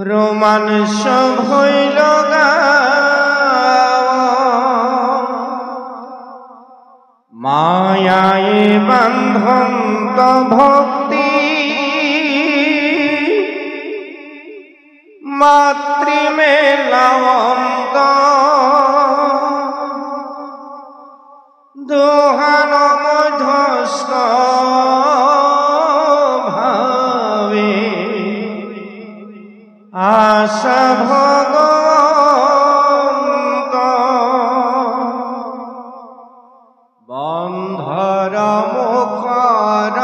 রোমাঞ্চ হইল মায়ায় বান্ধন্ত ভক্তি মাতৃমেলাবন্ত দোহান মধ্যস্থ ভাবে আশা ভগবন্ত বন্ধর মুখর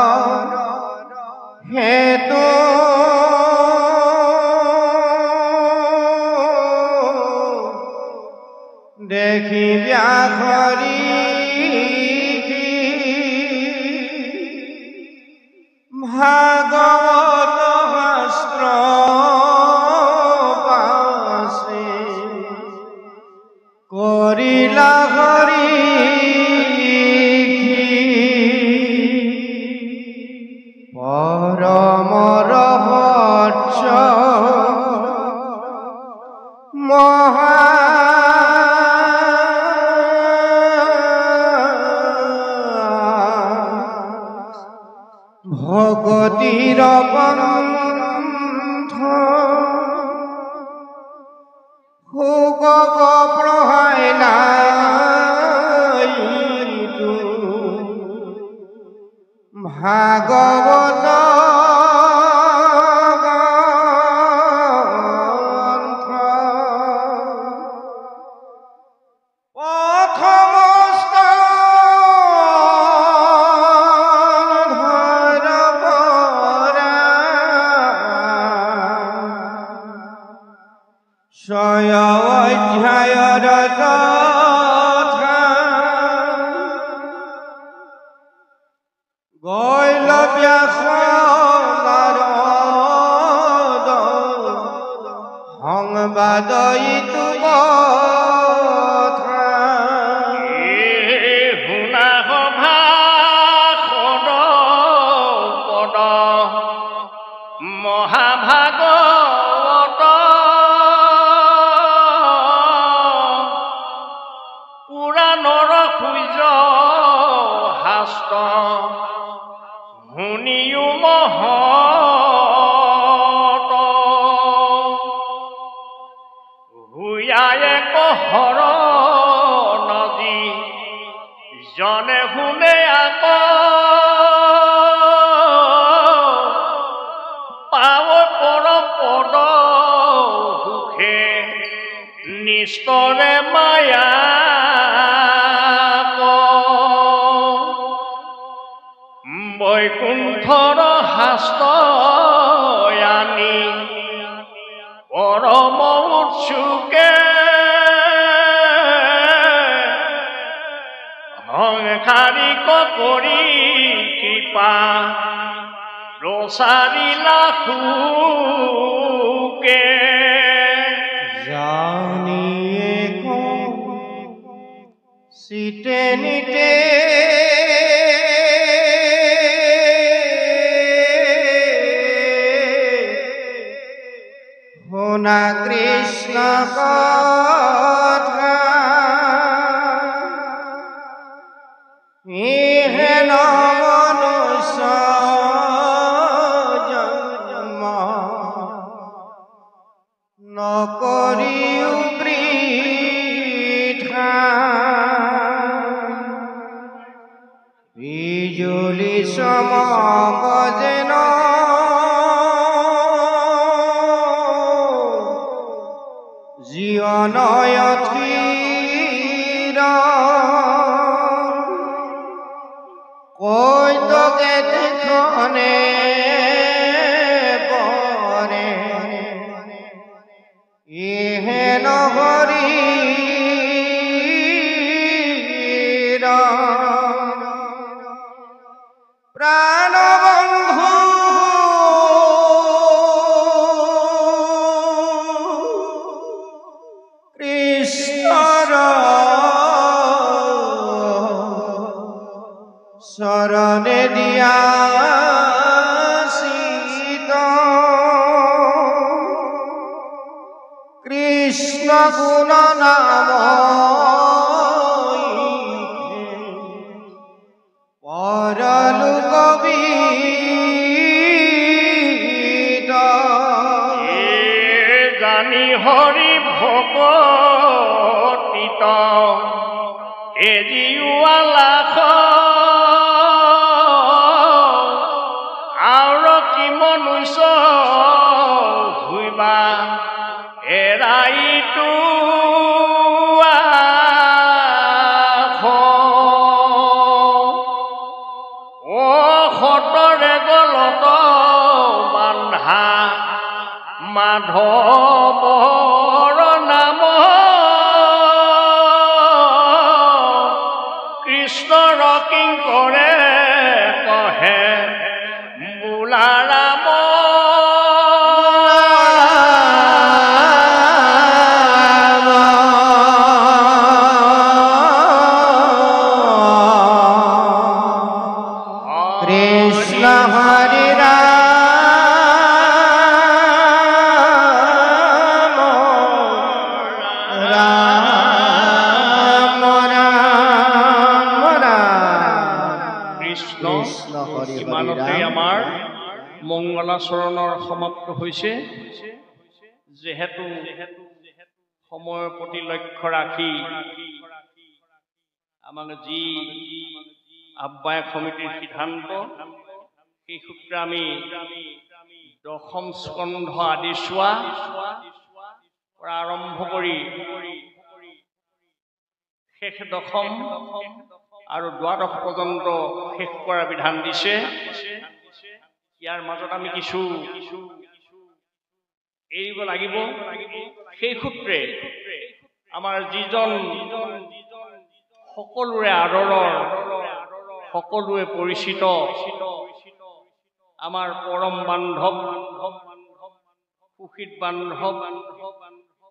হেতু দেখি ব্যাঘরি ভাগবত শাস্ত্র পাশে করিলা হরি পরম রহস্য মহা ভগতির পন্থ হুক প্রহাইলা ভাগবত অধ্যায়র কথা গইল ব্যাস নারদ সংবাদ ইতু কথা শুনা সভাসদ পদ মহাভাগৱত পুৰাণৰ সূৰ্য শাস্ত্ৰ শুনিও মহত হুয়ায়ে কহৰ নদী জনে শুনে আক পাৱ পৰ পদ সুখে নিস্তৰে মায়া বৈকুণ্ঠৰ শাস্ত্ৰ আনি পৰম উৎসুকে সংসাৰিক কৰি কৃপা ৰচাৰিলা সুকে জানিয়ে সিটে নিতে শুনা কৃষ্ণ কথা ইহেন মনুষ্য জন্ম নকৰিও বৃথা বিজুলি সম যেন জীবনয় থিৰ কৈতকে দিখনে পৰে ইহেন হৰিৰ প্ৰাণবন্ধু কৃষ্ণৰ চৰণে দিয়া শীত কৃষ্ণ গুণ নাম পৰলোক জানি হৰি ভকতিত এজিওয়া লাখ আৰু কি মনুষ্য হুইবা এৰাইটো সতৰে গলত বান্ধা মাধৱৰ নাম কৃষ্ণৰ কিংকৰে কহে বোলা ৰাম কৃষ্ণ হৰি ৰাম ৰাম ৰাম ৰাম কৃষ্ণ হৰি হৰি ইমানতে ৰাম। আমাৰ মংগলাচৰণৰ সমাপ্ত হৈছে যেহেতু সময়ৰ প্ৰতি লক্ষ্য ৰাখি আমাক যি আহ্বায়ক সমিতিৰ সিদ্ধান্ত সেই সূত্ৰে আমি দশম স্কন্ধ আদি চোৱা পৰা আৰম্ভ কৰি শেষ দশম আৰু দ্বাদশ পৰ্যন্ত শেষ কৰাৰ বিধান দিছে। ইয়াৰ মাজত আমি কিছু এৰিব লাগিব। সেই সূত্ৰে আমাৰ যিজন সকলোৰে আদৰৰ সকলোৱে পৰিচিত আমাৰ পৰম বান্ধৱ সুখীত বান্ধৱ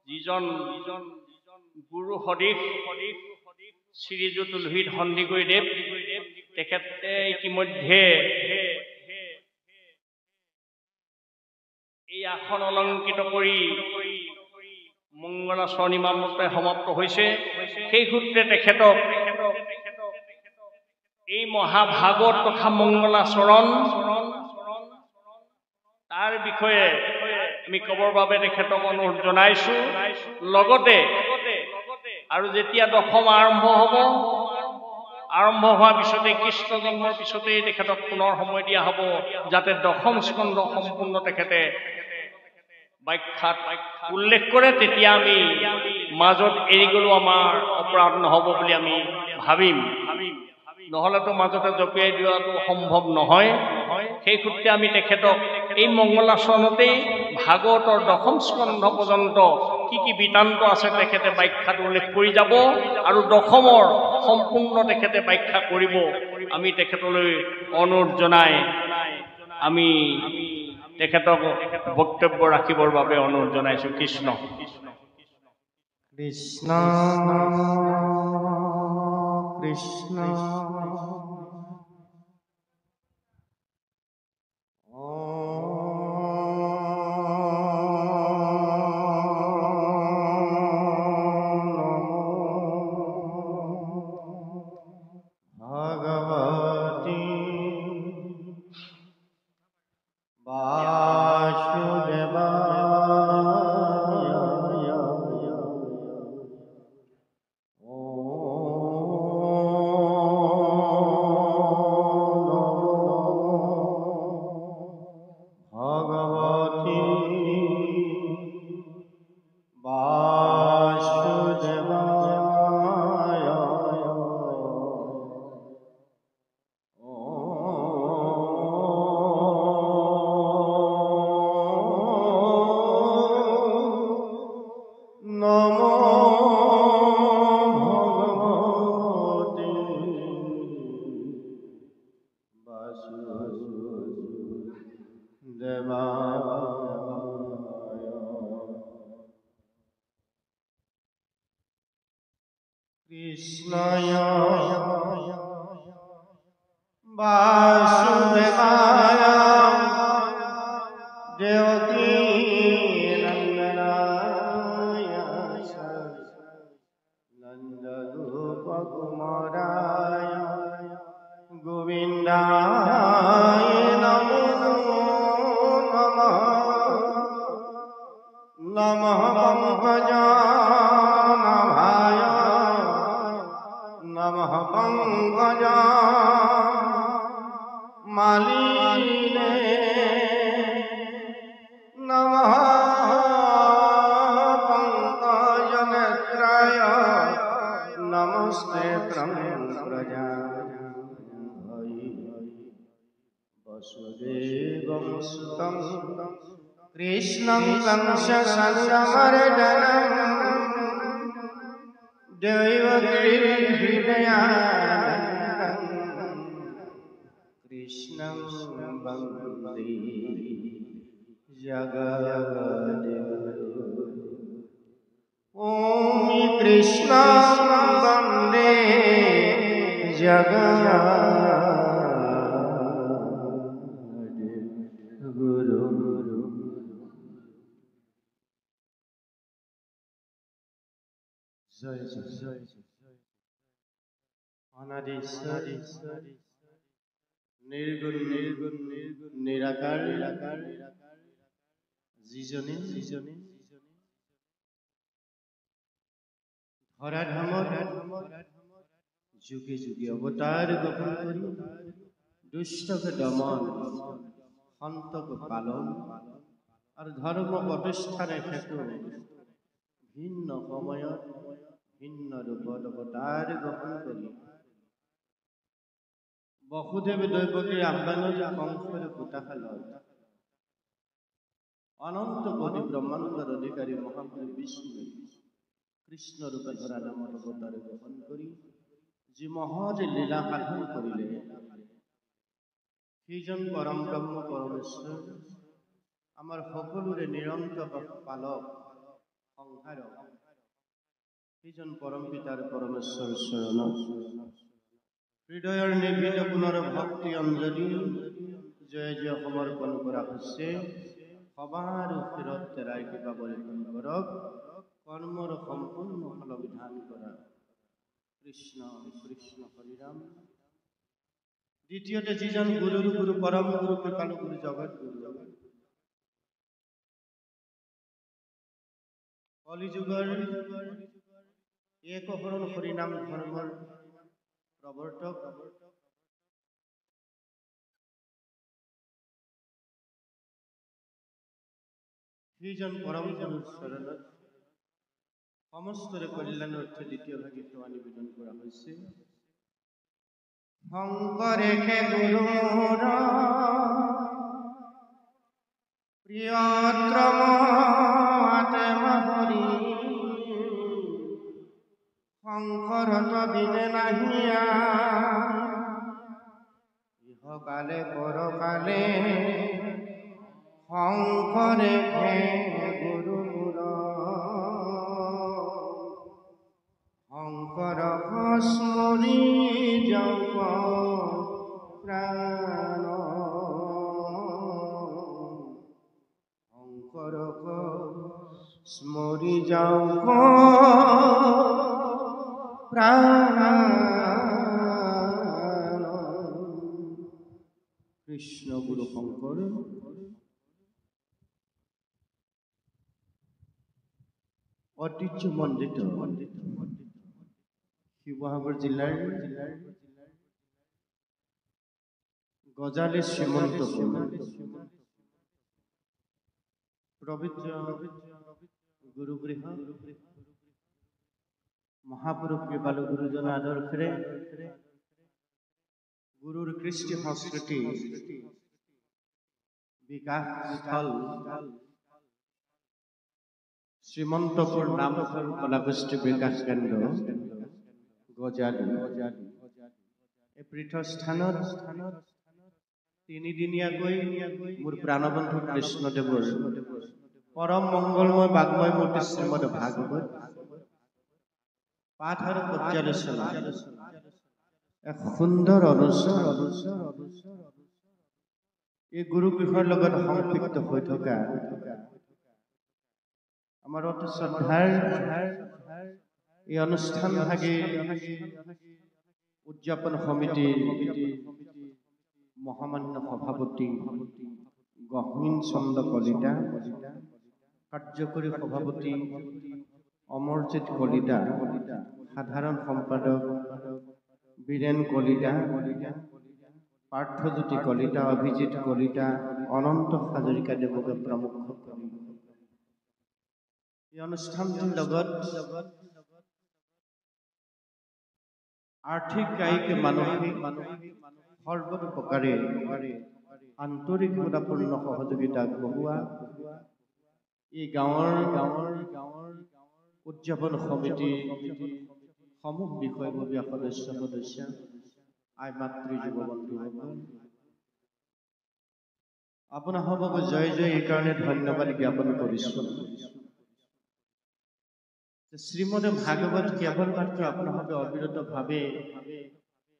যিজন গুৰু সদৃশ শ্ৰীযুত লোহিত সন্দিকৈদেৱ তেখেতে ইতিমধ্যে এই আসন অলংকৃত কৰি মংগলাচৰণ ইমানতে সমাপ্ত হৈছে। সেই সূত্ৰে তেখেতক এই মহাভাগৱত তথা মংগলাচৰণ তাৰ বিষয়ে আমি ক'বৰ বাবে তেখেতক অনুৰোধ জনাইছো। লগতে আৰু যেতিয়া দশম আৰম্ভ হ'ব, আৰম্ভ হোৱাৰ পিছতে কৃষ্ণ জন্মৰ পিছতেই তেখেতক পুনৰ সময় দিয়া হ'ব যাতে দশম স্কন্ধ সম্পূৰ্ণ তেখেতে ব্যাখ্যাত উল্লেখ কৰে। তেতিয়া আমি মাজত এৰি গ'লেও আমাৰ অপৰাধ নহ'ব বুলি আমি ভাবিম। নহ'লেতো মাজতে জপিয়াই দিয়াটো সম্ভৱ নহয়। সেই সূত্ৰে আমি তেখেতক এই মংগলাচৰণতেই ভাগৱতৰ দশম স্কন্ধ পৰ্যন্ত কি কি বৃত্তান্ত আছে তেখেতে ব্যাখ্যাত উল্লেখ কৰি যাব আৰু দশমৰ সম্পূৰ্ণ তেখেতে ব্যাখ্যা কৰিব। আমি তেখেতলৈ অনুৰোধ জনাই আমি তেখেতক বক্তব্য ৰাখিবৰ বাবে অনুৰোধ জনাইছো। কৃষ্ণ কৃষ্ণ কৃষ্ণ ভগবতী বাসুদেবায় ভগবতী বাসুদেবায় নমো ভগবতে বাসুদেবায় কৃষ্ণায় वासुदेवाय देवकी नंदनाय नंदगोपकुमाराय गोविन्दाय नमो नमः नमः पंकजानभाय नमः पंकजमालिने नमः पंकजनेत्राय नमस्ते प्रजापतये वसुदेवं सुतं कृष्णं कंससंगमर्दनं देवकी हृदयानन्दं कृष्णं वन्दे जगद्गुरुं ॐ कृष्णं वन्दे जगद्गुरुं जय जय अनादि निर्गुण निराकार जिजने धराधामत जुगे जुगे अवतार ग्रहण करी दुष्टके दमन सन्तके पालन और धर्म प्रतिष्ठार हेतु भिन्न समयत भिन्न रूपत अवतार ग्रहण करी बसुदेव दैवकीर आह्वानत कंसर पुताशाলত अनंत कोटि ब्रह्मांडर अधिकारी महाप्रभु विष्णु कृष्ण रूपे धराधामत अवतार ग्रहण करी जी महत लीला साधन करिले সেইজন परम ब्रह्म परमेश्वर आमार सकलोरे निरंतर पालक संहारक সেইজন परम पितार परमेश्वर शरण हृदयर निर्भीत पुनर भक्ति अंजलि जय जय समर्पण करा হৈছে সবার ফিরত তেরাই কৃপা বলিখন করক কর্মর সম্পূর্ণ ফল বিধান করা কৃষ্ণ কৃষ্ণ হরিরাম দ্বিতীয়তে যিজন গুরুর গুরু পরম গুরু কৃপালু গুরু জগৎ গুরু কলিযুগর এক হরণ হরিনাম ধর্মর प्रवर्तक সেইজন परम गुरुर शरणत समस्तर कल्याण अर्थे द्वितीय भागे सेवा निवेदन करा হৈছে शंकरेखे गुरुर प्रियतम आत्महरि शंकरत बिने नाहिया इहकाले परकाले शंकरे हे गुरुमुर शंकर स्मरि जप प्राण शंकर स्मरि जप प्राण कृष्ण गुरु शंकर ঐতিহ্যমণ্ডিত শিৱসাগৰ জিলাৰ গজালি শ্ৰীমন্তপুৰ পবিত্ৰ গুৰুগৃহ মহাপুৰুষ কৃপালু গুৰুজন আদৰ্শৰে গুৰুৰ কৃষ্টি সংস্কৃতি বিকাশ স্থল শ্ৰীমন্তপুৰ নামঘৰ কলাগোষ্ঠী বিকাশ কেন্দ্ৰ গজালি এই পৃথস্থানত তিনিদিনীয়াকৈ মোৰ প্ৰাণবন্ধু কৃষ্ণদেৱৰ পৰম মংগলময় বাগ্ময় মূৰ্তি শ্ৰীমদ ভাগৱত পাঠ আৰু পৰ্যালোচনা এক সুন্দৰ অনুষ্ঠান এই গুৰুগৃহৰ লগত সংপৃক্ত হৈ থকা আমাৰ অতি শ্ৰদ্ধাৰ এই অনুষ্ঠান ভাগী উদযাপন সমিতিৰ মহামান্য সভাপতি গহীন চন্দ্ৰ কলিতা, কাৰ্যকৰী সভাপতি অমৰজিৎ কলিতা, সাধাৰণ সম্পাদক বীৰেন কলিতা, পাৰ্থজ্যোতি কলিতা, অভিজিৎ কলিতা, অনন্ত হাজৰিকা দেৱকে প্ৰমুখ কৰি এই অনুষ্ঠানটিৰ লগত আৰ্থিক, কায়িক, মানসিক সৰ্বতোপ্ৰকাৰে আন্তৰিকতাপূৰ্ণ সহযোগিতা আগবঢ়োৱা এই গাঁৱৰ উদযাপন সমিতিৰ সমূহ বিষয়ববীয়া সদস্য আই মাতৃ যুৱ বন্ধুসকল, আপোনাসবক জয় জয় এই কাৰণে ধন্যবাদ জ্ঞাপন কৰিছোঁ। শ্ৰীমদ ভাগৱত কেৱল মাত্ৰ আপোনাসবে অবিৰতভাৱে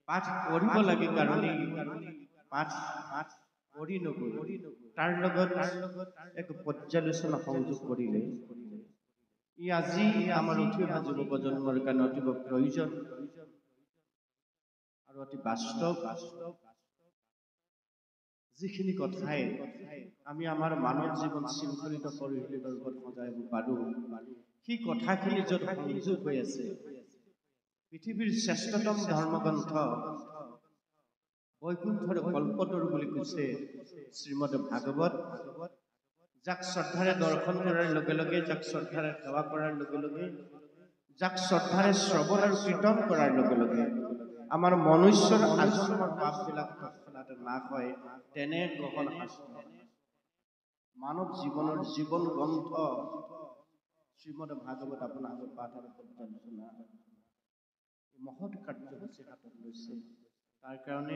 পাঠ কৰিব লাগে কাৰণেই পাঠ কৰি নগৈ তাৰ লগত এক পৰ্যালোচনা সংযোগ কৰিলে ই আজি আমাৰ উঠি অহা যুৱ প্ৰজন্মৰ কাৰণে অতিব প্ৰয়োজন আৰু অতি বাস্তৱ যিখিনি কথাই আমি আমাৰ মানৱ জীৱন শৃংখলিত পৰিশীলিতৰ ওপৰত সজাইব পাৰোঁ, সেই কথাখিনি য'ত সংযোগ হৈ আছে পৃথিৱীৰ শ্ৰেষ্ঠতম ধৰ্মগ্ৰন্থ বৈকুণ্ঠৰ কল্পতৰু বুলি কৈছে শ্ৰীমদ ভাগৱত, যাক শ্ৰদ্ধাৰে দৰ্শন কৰাৰ লগে লগে, যাক শ্ৰদ্ধাৰে সেৱা কৰাৰ লগে লগে, যাক শ্ৰদ্ধাৰে শ্ৰৱণ আৰু কীৰ্তন কৰাৰ লগে লগে আমাৰ মনুষ্যৰ আজন্মৰ পাপবিলাক তৎক্ষণাতে নাশ হয়, তেনে গ্ৰহণ শাস্ত্ৰ মানৱ জীৱনৰ জীৱন গ্ৰন্থ শ্ৰীমদ ভাগৱত আপোনাৰ আগত পাঠ আৰু পৰ্যালোচনা মহৎ কাৰ্যসূচী হাতত লৈছে। তাৰ কাৰণে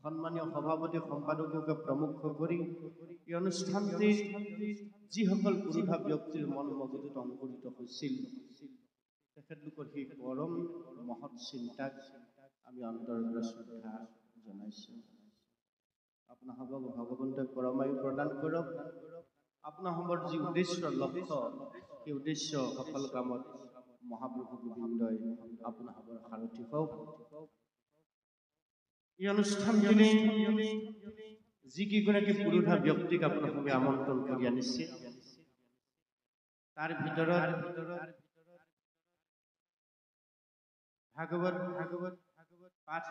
সন্মানীয় সভাপতি সম্পাদককে প্ৰমুখ কৰি এই অনুষ্ঠানটি যিসকল পুৰুষা ব্যক্তিৰ মন মগজুত অংকুৰিত হৈছিল তেখেতলোকৰ সেই পৰম মহৎ চিন্তাক আমি অন্তৰৰ শ্ৰদ্ধা জনাইছোঁ। আপোনাসবক ভগৱন্তই পৰমায়ু প্ৰদান কৰক। আপোনাসবৰ যি উদ্দেশ্য লক্ষ্য সেই উদ্দেশ্য সফল কামত মহাপ্ৰভু গোবিন্দই আপোনাসবৰ সাৰথি হওক। এই অনুষ্ঠানটিলে যিকেইগৰাকী পুৰুষা ব্যক্তিক আপোনাসবে আমন্ত্ৰণ কৰি আনিছে তাৰ ভিতৰত ভাগৱত পাঠ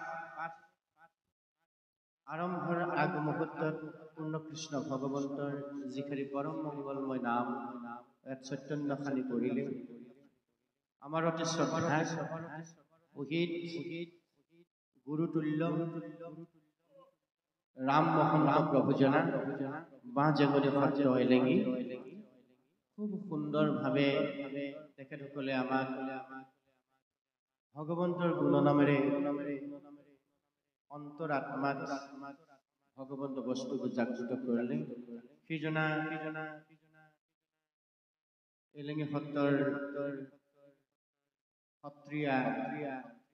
আৰম্ভৰ আগমুহূৰ্তত পূৰ্ণকৃষ্ণ ভগৱন্তৰ যিখানি পৰম মংগলময় নাম ইয়াত চৈতন্য খানি কৰিলে আমাৰ অতি শ্ৰদ্ধা অহিত গুৰুতুল্য ৰাম মহন্ত প্ৰভুজনা বাঁ জেঙনি সত্ৰ এলেঙি খুব সুন্দৰভাৱে তেখেতসকলে আমাক ভগৱন্তৰ গুণনামেৰে অন্তৰ আত্মাত ভগৱন্ত বস্তুক জাগ্ৰত কৰিলে। সেইজনা এলেঙি সত্ৰৰ সত্ৰীয়া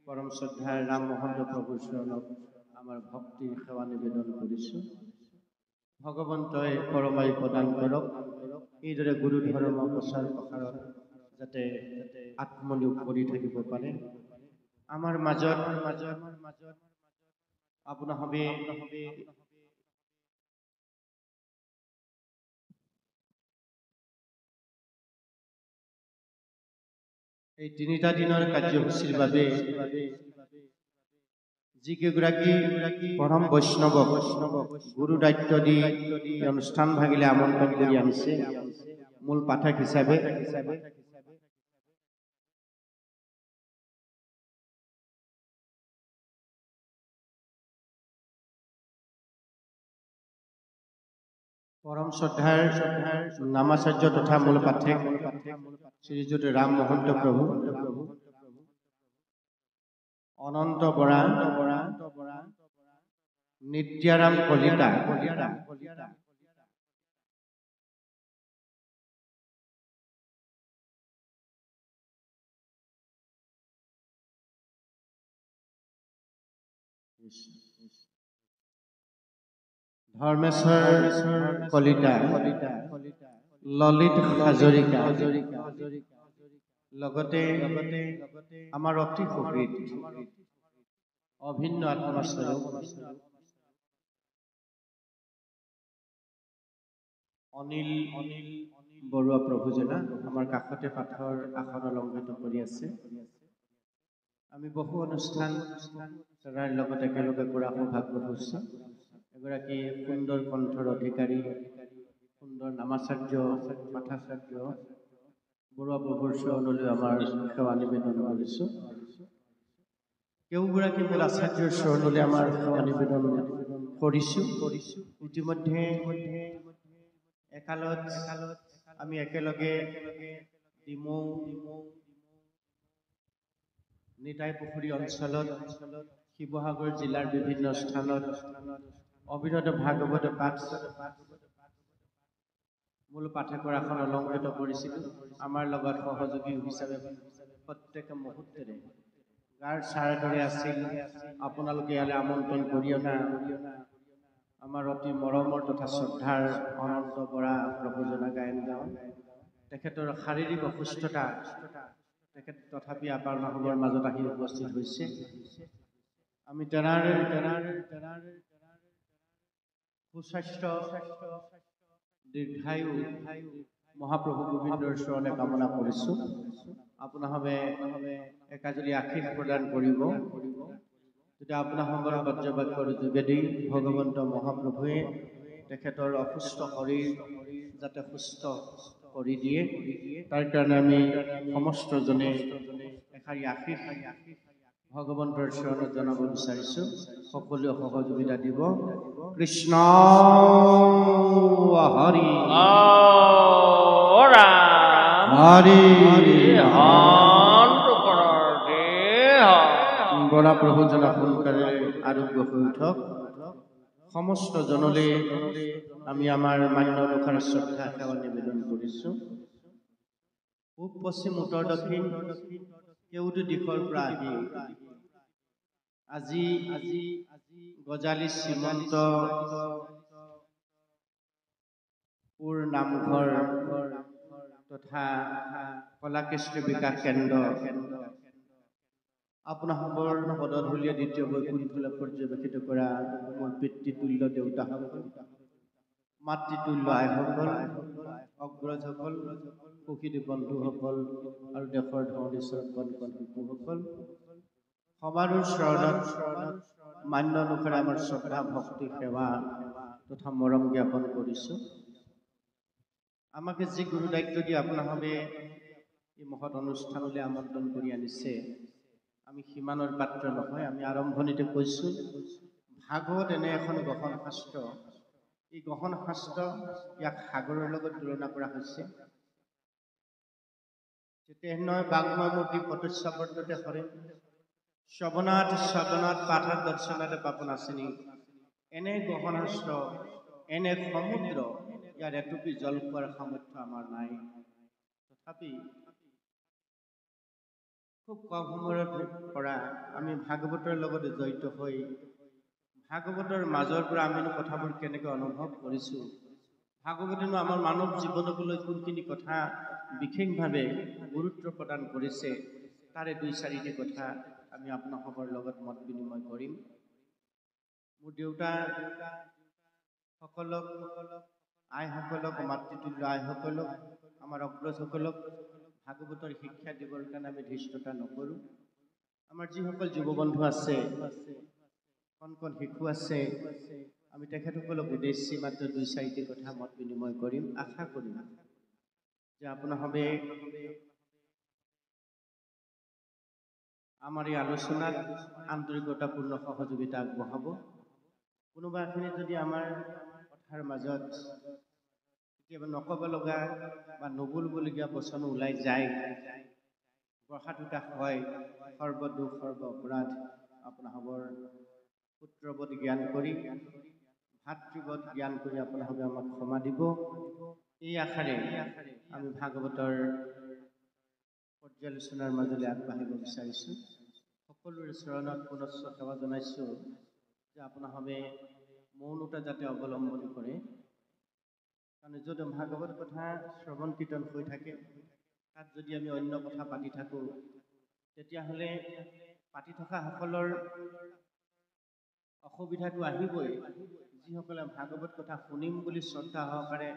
পৰম শ্ৰদ্ধাৰ ৰাম মহন্ত প্ৰভুৰ চৰণত আমাৰ ভক্তিৰ সেৱা নিবেদন কৰিছোঁ। ভগৱন্তই পৰমায়ু প্ৰদান কৰক। এইদৰে গুৰু ধৰ্ম প্ৰচাৰ প্ৰসাৰত যাতে আত্মনিয়োগ কৰি থাকিব পাৰে। আমাৰ মাজত আপোনাসবে এই তিনিটা দিনৰ কাৰ্যসূচীৰ বাবে যিকেইগৰাকী পৰম বৈষ্ণৱক গুৰু দায়িত্ব দি অনুষ্ঠান ভাগিলে আমন্ত্ৰণ কৰি আনিছে মূল পাঠক হিচাপে পৰম শ্ৰদ্ধাৰ নামাচাৰ্য তথা মূল পাঠক শ্ৰীযুত ৰাম মহন্ত প্ৰভু, অনন্ত বৰা, নিত্যাৰাম কলিতা, ধৰ্মেশ্বৰ কলিতা, ললিত হাজৰিকা, লগতে আমাৰ অতি সুহৃদ অভিন্ন আত্মাস্বৰূপ অনিল বৰুৱা প্ৰভুজনা আমাৰ কাষতে পাঠৰ আসন অলংকৃত কৰি আছে। আমি বহু অনুষ্ঠান তাৰ লগত একেলগে কৰা সৌভাগ্য হৈছে। এগৰাকী সুন্দৰ কণ্ঠৰ অধিকাৰী, সুন্দৰ নামাচাৰ্য, পাঠাচাৰ্য বৰুৱা প্ৰভুৰ চৰণলৈ আমাৰ সেৱা নিবেদন কৰিছোঁ। কেওগৰাকী মূল আচাৰ্যৰ চৰণলৈ আমাৰ সেৱা নিবেদন কৰিছোঁ। ইতিমধ্যে একালত আমি একেলগে ডিমৌ নিতাই পুখুৰী অঞ্চলত শিৱসাগৰ জিলাৰ বিভিন্ন স্থানত অবিৰত ভাগৱত পাঠ মূল পাঠকৰ আসন অলংকৃত কৰিছিলোঁ। আমাৰ লগত সহযোগী হিচাপে প্ৰত্যেক মুহূৰ্তেৰে গাৰ ছাৰ দৰে আছিল। আপোনালোকে ইয়ালৈ আমন্ত্ৰণ কৰি অনা আমাৰ অতি মৰমৰ তথা শ্ৰদ্ধাৰ অনন্ত বৰা প্ৰভুজনা গায়ন গাঁও, তেখেতৰ শাৰীৰিক অসুস্থতা, তেখেত তথাপি আপোনালোকৰ মাজত আহি উপস্থিত হৈছে। আমি তেনাৰ সুস্বাস্থ্য দীৰ্ঘায়ু মহাপ্ৰভু গোবিন্দৰ চৰণে কামনা কৰিছোঁ। আপোনাভাৱে একাজলি আশীষ প্ৰদান কৰিব। তেতিয়া আপোনাসকলৰ বজ্ৰবাক্যৰ যোগেদি ভগৱন্ত মহাপ্ৰভুৱে তেখেতৰ অসুস্থ শৰীৰ যাতে সুস্থ কৰি দিয়ে, তাৰ কাৰণে আমি সমস্তজনে এষাৰি আশীষ ভগৱন্তৰ চৰণত জনাব বিচাৰিছোঁ। সকলোৱে সহযোগিতা দিব। কৃষ্ণ হৰি হৰি বৰা প্ৰভুজনা সোনকালে আৰোগ্য হৈ উঠক। সমস্ত জনলৈ আমি আমাৰ মান্য লোকৰ শ্ৰদ্ধা সেৱা নিবেদন কৰিছোঁ। পূব পশ্চিম উত্তৰ দক্ষিণ কেওটো দিশৰ পৰা আহি আজি গজালি শ্ৰীমন্তপুৰ নামঘৰ তথা কলাকৃষ্টি বিকাশ কেন্দ্ৰ আপোনাসকলৰ পদধূলিয়ে দ্বিতীয় বৈকুণ্ঠলৈ পৰ্যবেক্ষিত কৰা মোৰ পিতৃতুল্য দেউতাসকল, মাতৃতুল্য আইসকল, অগ্ৰজসকল, সুখীদী বন্ধুসকল আৰু দেশৰ ধৰণীশ্বৰত কণ কণ শিশুসকল, সবাৰো চৰণত মান্য লোকেৰে আমাৰ শ্ৰদ্ধা ভক্তি সেৱা তথা মৰম জ্ঞাপন কৰিছোঁ। আমাকে যি গুৰু দায়িত্ব দি আপোনাভাৱে এই মহৎ অনুষ্ঠানলৈ আমন্ত্ৰণ কৰি আনিছে, আমি সিমানৰ পাত্ৰ নহয়। আমি আৰম্ভণিতে কৈছোঁ, ভাগৱত এনে এখন গহন শাস্ত্ৰ, এই গহন শাস্ত্ৰ ইয়াক সাগৰৰ লগত তুলনা কৰা হৈছে। তেহনয় বাগ্ময় মূৰ্তি পটস্যাবৰ্ততে হৰে শ্ৰৱণাথ সদনাথ পাঠাত দৰ্শনাতে পাপন আছেনি। এনে গহন শাস্ত্ৰ, এনে সমুদ্ৰ, ইয়াৰ এটুপি জল খোৱাৰ সামৰ্থ্য আমাৰ নাই। তথাপি খুব কম সময়ৰ পৰা আমি ভাগৱতৰ লগত জড়িত হৈ ভাগৱতৰ মাজৰ পৰা আমিনো কথাবোৰ কেনেকৈ অনুভৱ কৰিছোঁ, ভাগৱতেনো আমাৰ মানৱ জীৱনকলৈ কোনখিনি কথা বিশেষভাৱে গুৰুত্ব প্ৰদান কৰিছে, তাৰে দুই চাৰিটি কথা আমি আপোনালোকৰ লগত মত বিনিময় কৰিম। মোৰ দেউতা সকলক, আইসকলক, মাতৃতুল্য আইসকলক, আমাৰ অগ্ৰজসকলক ভাগৱতৰ শিক্ষা দিবৰ কাৰণে আমি ধৃষ্টতা নকৰোঁ। আমাৰ যিসকল যুৱবন্ধু আছে, কণ কণ শিশু আছে, আমি তেখেতসকলক উদ্দেশ্যি মাত্ৰ দুই চাৰিটি কথা মত বিনিময় কৰিম। আশা কৰিম যে আপোনাভাৱে আমাৰ এই আলোচনাত আন্তৰিকতাপূৰ্ণ সহযোগিতা আগবঢ়াব। কোনোবা এখিনি যদি আমাৰ কথাৰ মাজত কেতিয়াবা নক'ব লগা বা নবলবলগীয়া বচনো ওলাই যায়, গঢ়াটোতা হয়, সৰ্বদোষ সৰ্ব অপৰাধ আপোনালোকৰ পুত্ৰবধ জ্ঞান কৰি, ভাতৃবধ জ্ঞান কৰি আপোনালোকে আমাক ক্ষমা দিব। এই আশাৰে আমি ভাগৱতৰ পৰ্যালোচনাৰ মাজলৈ আগবাঢ়িব বিচাৰিছোঁ। সকলোৰে চৰণত পুনশ্চ সেৱা জনাইছোঁ। যে আপোনাসৱে মৌনতা যাতে অৱলম্বন কৰে, কাৰণ যদি ভাগৱত কথা শ্ৰৱণ কীৰ্তন হৈ থাকে, তাত যদি আমি অন্য কথা পাতি থাকোঁ, তেতিয়াহ'লে পাতি থকা সকলৰ অসুবিধাটো আহিবই। যিসকলে ভাগৱত কথা শুনিম বুলি শ্ৰদ্ধা সহকাৰে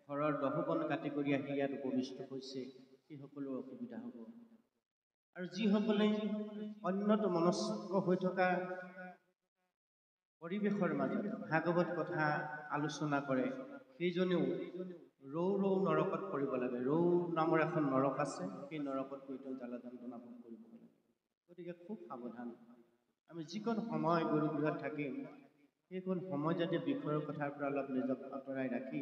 ঘৰৰ দহোবন কাটি কৰি আহি ইয়াত উপবিষ্ট হৈছে, সেই সকলৰ অসুবিধা হ'ব। আৰু যিসকলে অন্যত মনস্ক হৈ থকা পৰিৱেশৰ মাজত ভাগৱত কথা আলোচনা কৰে, সেইজনেও ৰৌ নৰকত পৰিব লাগে। ৰৌ নামৰ এখন নৰক আছে, সেই নৰকত গৈ তেওঁ জ্বালা যন্ত্ৰণা ভোগ কৰিব লাগে। গতিকে খুব সাৱধান। আমি যিকণ সময় গুৰুগৃহত থাকিম, সেইকণ সময় যাতে বিষয়ৰ কথাৰ পৰা অলপ নিজক আঁতৰাই ৰাখি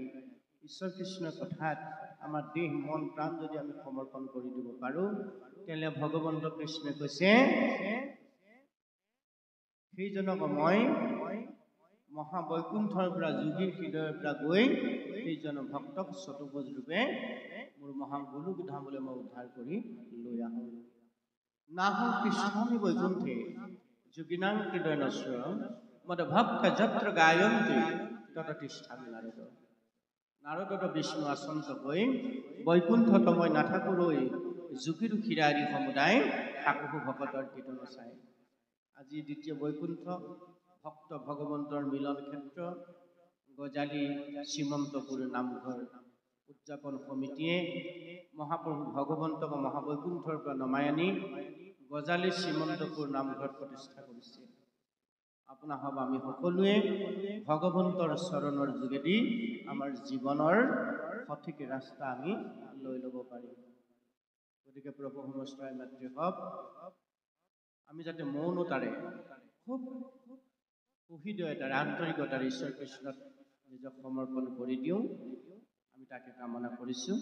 ঈশ্বৰ কৃষ্ণৰ কথাত আমাৰ দেহ মন প্ৰাণ যদি আমি সমৰ্পণ কৰি দিব পাৰোঁ, তেতিয়াহ'লে ভগৱন্ত কৃষ্ণই কৈছে, সেইজনক মই মহাবৈকুণ্ঠৰ পৰা যোগীৰ হৃদয়ৰ পৰা গৈ সেইজন ভক্তক চতুৰ্ভুজ ৰূপে মোৰ মহাগুৰুক ধামলৈ মই উদ্ধাৰ কৰি লৈ আহোঁ। নাহং কৃষ্ণামি বৈকুণ্ঠে যোগিনাং হৃদয় নশ্ৰ মদ ভক্ত যত্ৰ গায়ন্তি তত তিষ্ঠামি নাৰদ। নাৰদত বিষ্ণু আচন্ত কৈ বৈকুণ্ঠত মই নাথাকোঁলৈ যোগীৰ ক্ষীৰাৰী সমুদায় থাকোঁ ভকতৰ কীৰ্তন চাই। আজি দ্বিতীয় বৈকুণ্ঠ ভক্ত ভগৱন্তৰ মিলন ক্ষেত্ৰ গজালি শ্ৰীমন্তপুৰ নামঘৰ উদযাপন সমিতিয়ে মহাপ্ৰভু ভগৱন্তক মহাবৈকুণ্ঠৰ পৰা নমাই আনি গজালি শ্ৰীমন্তপুৰ নামঘৰ প্ৰতিষ্ঠা কৰিছে। আপোনাসৱ আমি সকলোৱে ভগৱন্তৰ চৰণৰ যোগেদি আমাৰ জীৱনৰ সঠিক ৰাস্তা আমি লৈ ল'ব পাৰিম। গতিকে প্ৰভু সমস্তাই মাতৃসৱ, আমি যাতে মৌনতাৰে খুব সুহৃদয়তাৰে আন্তৰিকতাৰে ঈশ্বৰ কৃষ্ণত নিজক সমৰ্পণ কৰি দিওঁ, আমি তাকে কামনা কৰিছোঁ।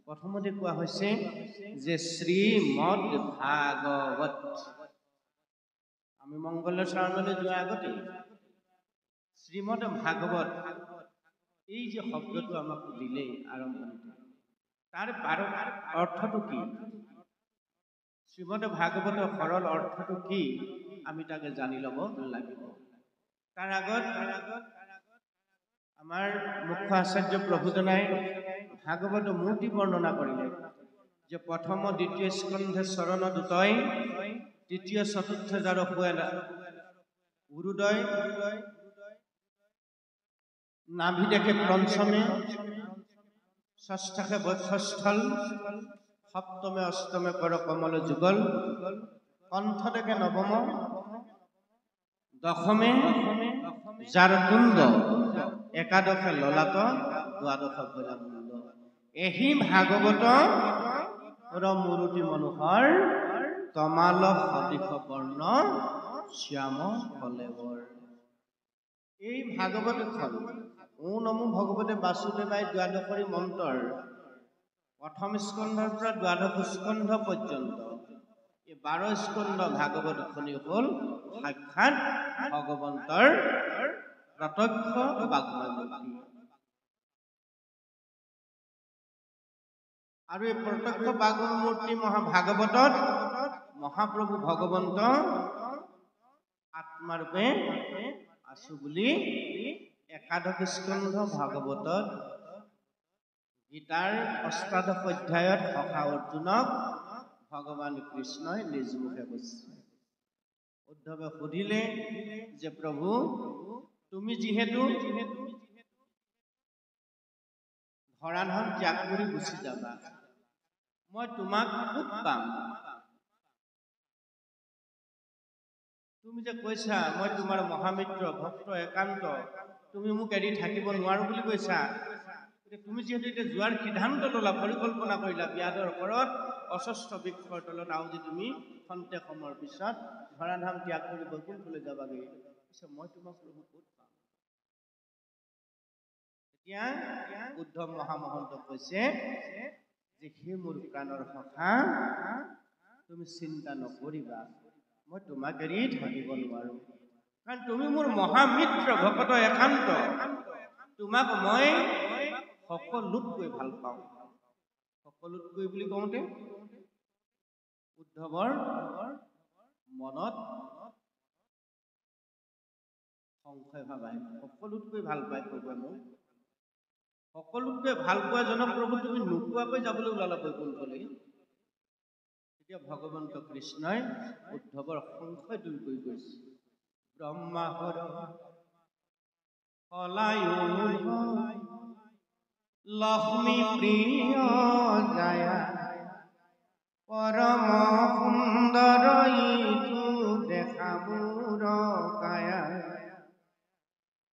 প্ৰথমতে কোৱা হৈছে যে শ্ৰীমদ ভাগৱত। আমি মংগলৰ চৰণলৈ যোৱাৰ আগতে শ্ৰীমদ ভাগৱত এই যে শব্দটো আমাক দিলেই আৰম্ভণিতে, তাৰ অৰ্থটো কি? শ্ৰীমদ ভাগৱতৰ সৰল অৰ্থটো কি আমি তাকে জানি ল'ব লাগিব। তাৰ আগত আমাৰ মুখ্য আচাৰ্য প্ৰভুজনাই ভাগৱত মূৰ্তি বৰ্ণনা কৰিলে যে প্ৰথম দ্বিতীয় স্কন্ধে চৰণ দুটয়, তৃতীয় চতুৰ্থ যাৰ উৰুদয়, নাভি দেখে পঞ্চমে, ষষ্ঠকে বক্ষস্থল, সপ্তমে অষ্টমে কৰ কমল যুগল, কণ্ঠ দেখে নৱম, দশমে যাৰ তুণ্ড, একাদশে ললাট, দ্বাদশ ভৈৰামুণ্ড। এহি ভাগৱত মূৰুতি মনোহৰ, তমাল সদৃশ বৰ্ণ শ্যাম কলেবৰ। এই ভাগৱতখন ও নমো ভগৱতে বাসুদেৱায় দ্বাদশৰী মন্ত্ৰৰ প্ৰথম স্কন্ধৰ পৰা দ্বাদশ স্কন্ধ পৰ্যন্ত এই 12 স্কন্ধ ভাগৱতখনি হ'ল সাক্ষাৎ ভগৱন্তৰ প্ৰত্যক্ষ বাগ্মূৰ্তি। আৰু এই প্ৰত্যক্ষ বাগ্মূৰ্তি মহাভাগৱতত মহাপ্ৰভু ভগৱন্ত আত্মাৰূপে আছো বুলি একাদশ স্কন্ধ ভাগৱতত গীতাৰ অষ্টাদশ অধ্যায়ত সখা অৰ্জুনক ভগৱান কৃষ্ণই নিজ মুখে কৈছে। উদ্ধৱে সুধিলে যে প্ৰভু, তুমি যিহেতু ধৰাধাম ত্যাগ কৰি গুচি যাবা, মই তোমাক ক'ত পাম? তুমি যে কৈছা মই তোমাৰ মহামিত্ৰ ভক্ত একান্ত, তুমি মোক এৰি থাকিব নোৱাৰো বুলি কৈছা। তুমি যিহেতু এতিয়া যোৱাৰ সিদ্ধান্ত ল'লা, পৰিকল্পনা কৰিলা, ব্যাধৰ ওপৰত অস্বস্থ বৃক্ষৰ তলত আউজি তুমি খন্তেক সময়ৰ পিছত ধৰাধাম ত্যাগ কৰি বৈকুণ্ঠলৈ যাবাগৈ, মই তোমাক প্ৰভু ক'ত পাম? এতিয়া উদ্ধৱ মহামহন্তক কৈছে যে হে মোৰ প্ৰাণৰ সখা, তুমি চিন্তা নকৰিবা, মই তোমাক এৰি থাকিব নোৱাৰো, কাৰণ তুমি মোৰ মহামিত্ৰ ভকত একান্ত, তোমাক মই সকলোতকৈ ভাল পাওঁ। সকলোতকৈ বুলি কওঁতে উদ্ধৱৰ মনত সংশয় ভাবাই সকলোতকৈ ভাল পায় প্ৰভুৱে মোক সকলোতকৈ ভাল পোৱা জনক প্ৰভু তুমি নোপোৱাকৈ যাবলৈ ওলালা বৈকুণ্ঠলৈ তেতিয়া ভগৱন্ত কৃষ্ণই উদ্ধৱৰ সংশয় দূৰ কৰি গৈছে ব্ৰহ্মা হৰ হলায়ু লক্ষ্মী প্ৰিয় জায়া পৰম সুন্দৰ ইটো দেখা মোৰ কায়া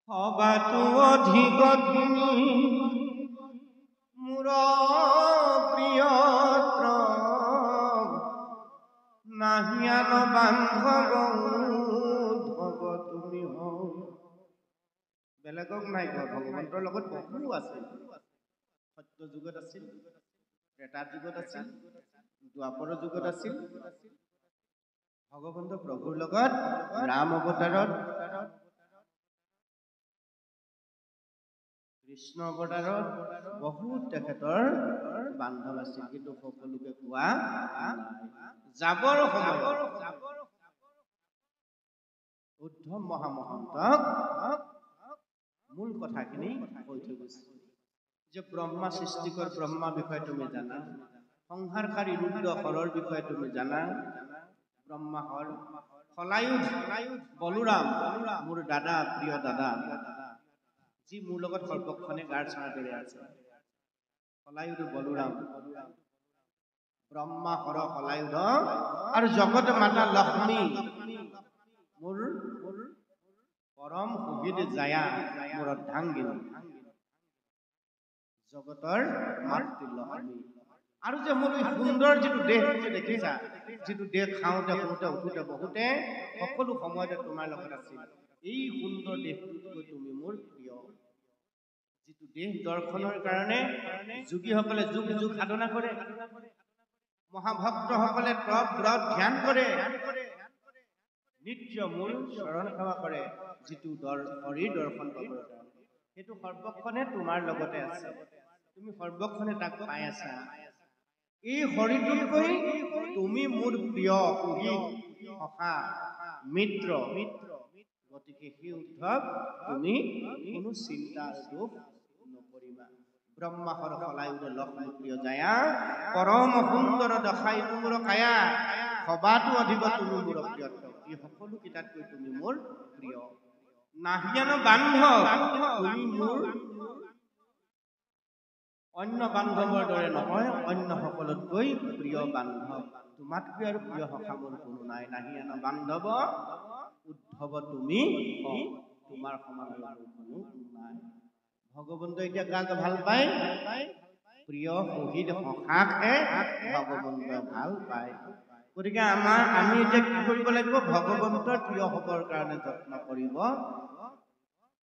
হবাতো অধিক তুমি মোৰ প্ৰিয়ত্ৰ নাহিয়ান বান্ধৱ উদ্ধৱ তুমি হও বেলেগক নাই কোৱা ভগৱন্তৰ লগত বহু আছিল সত্য যুগত আছিল ত্ৰেতা যুগত আছিল দ্বাপৰ যুগত আছিল ভগৱন্ত প্ৰভুৰ লগত ৰাম অৱতাৰত কৃষ্ণ অৱতাৰত বহুত তেখেতৰ বান্ধৱ আছিল কিন্তু সকলোকে কোৱা যাবৰ সময়ত উদ্ধৱ মহামহন্তক মূল কথাখিনি কৈ থৈ গৈছে যে ব্ৰহ্মা সৃষ্টিকৰ ব্ৰহ্মা বিষয়ে তুমি জানা সংহাৰকাৰী ৰুদ্ৰ হৰৰ বিষয়ে তুমি জানা ব্ৰহ্মা হৰ হলায়ু বলোৰাম মোৰ দাদা প্ৰিয় দাদা যি মোৰ লগত সৰ্বক্ষণে গাৰ চৰাৰ দৰে আছে হলায়ুধ বলোৰাম ব্ৰহ্মা হৰ হলায়ুধ আৰু জগত মাতা লক্ষ্মী মোৰ পৰম সুবিধ জায়া মোৰ অৰ্ধাংগিনী জগতৰ মাতৃ লক্ষ্মী আৰু যে মোৰ সুন্দৰ যিটো দেহ তুমি দেখিছা যিটো দেহ খাওঁতে শুওঁতে উঠোতে বহুতে সকলো সময়তে তোমাৰ লগত আছিল এই সুন্দৰ দেহটোতকৈ তুমি মোৰ প্ৰিয় যিটো দেহ দৰ্শনৰ কাৰণে যোগীসকলে যুগ যুগ সাধনা কৰে মহাভক্তসকলে তপ ব্ৰত ধ্যান কৰে নিত্য মোৰ চৰণ সেৱা কৰে যিটো হৰি দৰ্শন পাবৰ কাৰণে সেইটো সৰ্বক্ষণে তোমাৰ লগতে আছে তুমি সৰ্বক্ষণে তাক পাই আছা এই হৰিটোতকৈ তুমি মোৰ প্ৰিয় সুহী সখা মিত্ৰ গতিকে সেই উদ্ধৱ তুমি কোনো চিন্তা আৰু দুখ নকৰিবা ব্ৰহ্মা হৰ হলায়ুধ লক্ষ্মী প্ৰিয় জায়া পৰম সুন্দৰ দশাই মোৰ কায়া সবাতো অধিক তুমি মোৰ প্ৰিয়ত্ব এই সকলো কিতাতকৈ তুমি মোৰ প্ৰিয় নাহিয়ান বান্ধৱ তুমি মোৰ অন্য বান্ধৱৰ দৰে নহয় অন্য সকলোতকৈ প্ৰিয় বান্ধৱ তোমাতকৈ আৰু প্ৰিয় সখা মোৰ কোনো নাই নাহিয়ান বান্ধৱ উদ্ধৱ তুমি তোমাৰ সমান কোনো নাই ভগৱন্ত এতিয়া কাক ভাল পায় প্ৰিয় শহীদ সখাকহে ভগৱন্তই ভাল পায় গতিকে আমি এতিয়া কি কৰিব লাগিব ভগৱন্তৰ প্ৰিয় হবৰ কাৰণে যত্ন কৰিব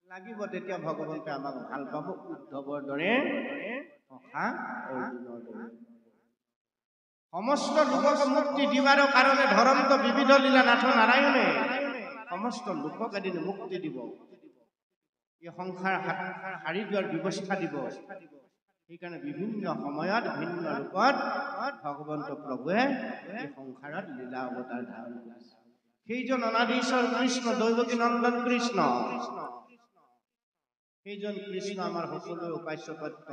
লাগিব তেতিয়া ভগৱন্তে আমাক ভাল পাব উদ্ধৱৰ দৰে সখা অৰ্জুনৰ দৰে সমস্ত লোকক মুক্তি দিবাৰ কাৰণে ধৰন্ত বিবিধ লীলা নাথ নাৰায়ণে সমস্ত লোকক এদিন মুক্তি দিব এই সংসাৰ হাৰি যোৱাৰ ব্যৱস্থা দিব সেইকাৰণে বিভিন্ন সময়ত ভিন্ন ৰূপত ভগৱন্ত প্ৰভুৱে এই সংসাৰত লীলা অৱতাৰ ধাৰণ কৰিছে সেইজন অনাদিশ্বৰ কৃষ্ণ দৈৱকী নন্দন কৃষ্ণ সেইজন কৃষ্ণ আমাৰ সকলোৰে উপাস্য তত্ত্ব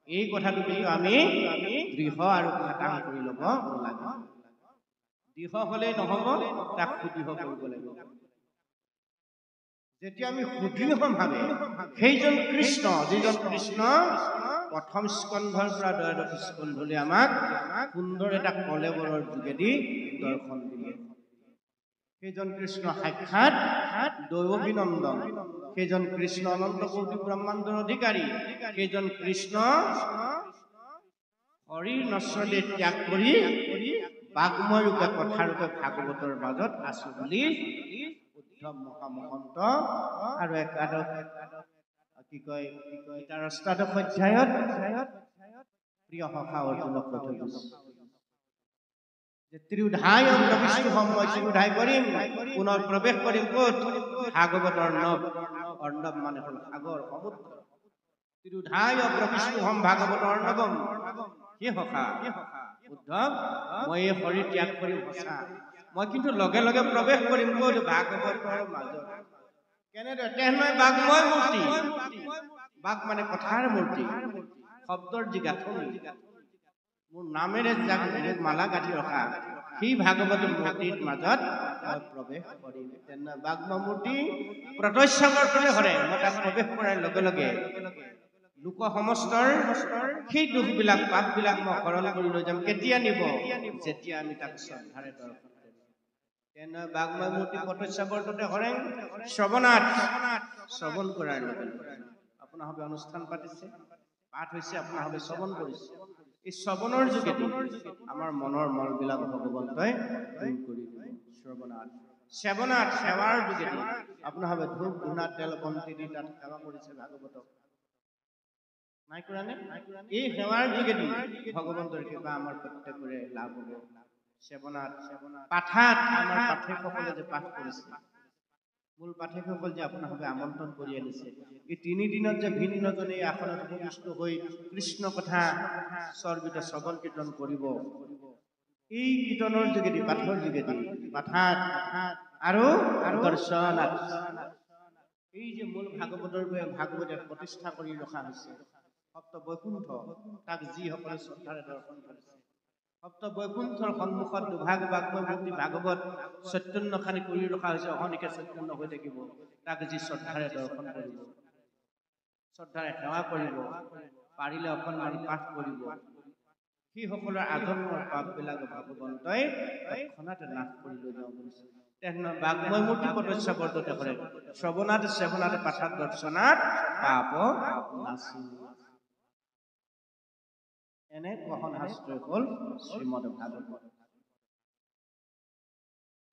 এই কথাটো কিন্তু আমি দৃঢ় আৰু খাটাং কৰি ল'ব লাগে দৃঢ় হলেই নহব তাক সুদৃঢ় কৰিব লাগিব যেতিয়া আমি সুদৃঢ়ভাৱে সেইজন কৃষ্ণ যিজন কৃষ্ণ প্ৰথম স্কন্ধৰ পৰা দ্বাদশ স্কন্ধলৈ আমাক সুন্দৰ এটা কলেবৰৰ যোগেদি দৰ্শন দিলে সেইজন কৃষ্ণ সাক্ষাৎ দৈৱকী নন্দন সেইজন কৃষ্ণ অনন্ত কোটি ব্ৰহ্মাণ্ডৰ অধিকাৰী সেইজন কৃষ্ণ হৰিৰ নশ্বৰদেহ ত্যাগ কৰি বাগ্ময় ৰূপে কথা ৰূপে ভাগৱতৰ মাজত আছো বুলি উদ্ধৱ মহামহন্ত আৰু একাদশ কি কয় তাৰ অষ্টাদশ অধ্যায়ত প্ৰিয় সখা অৰ্জুনক কৈ থৈ গৈছে যে ত্ৰিউধায় অৰ্ণবিষ্ণুহম মই ত্ৰিউধায় কৰিম পুনৰ প্ৰৱেশ কৰিম ক'ত ভাগৱত অৰ্ণৱ মানে হ'ল সাগৰ সমুদ্ৰ ত্ৰিউধায় অৰ্ণবিষ্ণুহম ভাগৱত অৰ্ণৱম হে সখা উদ্ধৱ মই এই শৰীৰ ত্যাগ কৰিম সঁচা মই কিন্তু লগে লগে প্ৰৱেশ কৰিম ক'ত ভাগৱতৰ মাজত কেনেদৰে তেনে বাঘময় মূৰ্তি, বাঘ মানে কথাৰ মূৰ্তি, শব্দৰ যি গাঁথনি, মোৰ নামেৰে যাক মালা গাঁঠি ৰখা সেই ভাগৱত মূৰ্তিৰ মাজত মই প্ৰৱেশ কৰিম। তেনে বাঘময় মূৰ্তি প্ৰত্যক্ষাৱৰ্তনে হৰে, মই তাক প্ৰৱেশ কৰাৰ লগে লগে লোক সমস্তৰ সেই দুখবিলাক পাপবিলাক মই হৰণ কৰি লৈ যাম। কেতিয়া নিব? যেতিয়া আমি তাক শ্ৰদ্ধাৰে দৰ্শন কৰিম। তেনে বাঘময় মূৰ্তি প্ৰত্যক্ষাৱৰ্তনে হৰে শ্ৰৱণাত, শ্ৰৱণ কৰাৰ লগে লগে আপোনালোকে অনুষ্ঠান পাতিছে, পাঠ হৈছে, আপোনালোকে শ্ৰৱণ কৰিছে। এই শ্ৰৱণৰ যোগেদি আমাৰ মনৰ মলবিলাক ভগৱন্তই দূৰ কৰি দিব। শ্ৰৱণাত, সেৱনাত, সেৱাৰ যোগেদি আপোনালোকে ধূপ ধূনা তেল বন্তি দি তাত সেৱা কৰিছে ভাগৱতক, নাই কৰা নে? এই সেৱাৰ যোগেদি ভগৱন্তৰ কৃপা আমাৰ প্ৰত্যেকৰে লাভ হ'ব। সেৱনাত, পাঠাত আমাৰ পাঠকসকলে যে পাঠ কৰিছে, মূল পাঠকসকল যে আপোনালোকে আমন্ত্ৰণ কৰি আনিছে, এই 3 দিনত যে ভিন্নজনে এই আসনত উপবিষ্ট হৈ কৃষ্ণ কথা চৰ্বিত শ্ৰৱণ কীৰ্তন কৰিব, এই কীৰ্তনৰ যোগেদি, পাঠৰ যোগেদি, পাঠাত আৰু দৰ্শনাত, এই যে মূল ভাগৱতৰ ভাগৱত প্ৰতিষ্ঠা কৰি ৰখা হৈছে সপ্ত বৈকুণ্ঠ, তাক যিসকলে শ্ৰদ্ধাৰে দৰ্শন কৰিছে, সপ্ত বৈকুণ্ঠৰ সন্মুখত দুভাগ বাঘময় মূৰ্তি ভাগৱত চৈতন্যখানি কৰি ৰখা হৈছে, অহনিকে চৈতন্য হৈ থাকিব। তাক যি শ্ৰদ্ধাৰে দৰ্শন কৰিব, শ্ৰদ্ধাৰে সেৱা কৰিব, পাৰিলে অকণমান পাঠ কৰিব, সেইসকলৰ আজন্মৰ পাপবিলাক ভগৱন্তই তৎক্ষণাতে নাশ কৰি লৈ যাওঁ বুলিছে। তেনে বাঘময় মূৰ্তি প্ৰত্যক্ষাৱৰ্তনে হৰে শ্ৰৱণাত, সেৱনাত, পাঠাত, দৰ্শনাত পাপ নাশী। এনে কহন শাস্ত্ৰই হ'ল শ্ৰীমদ ভাগৱত।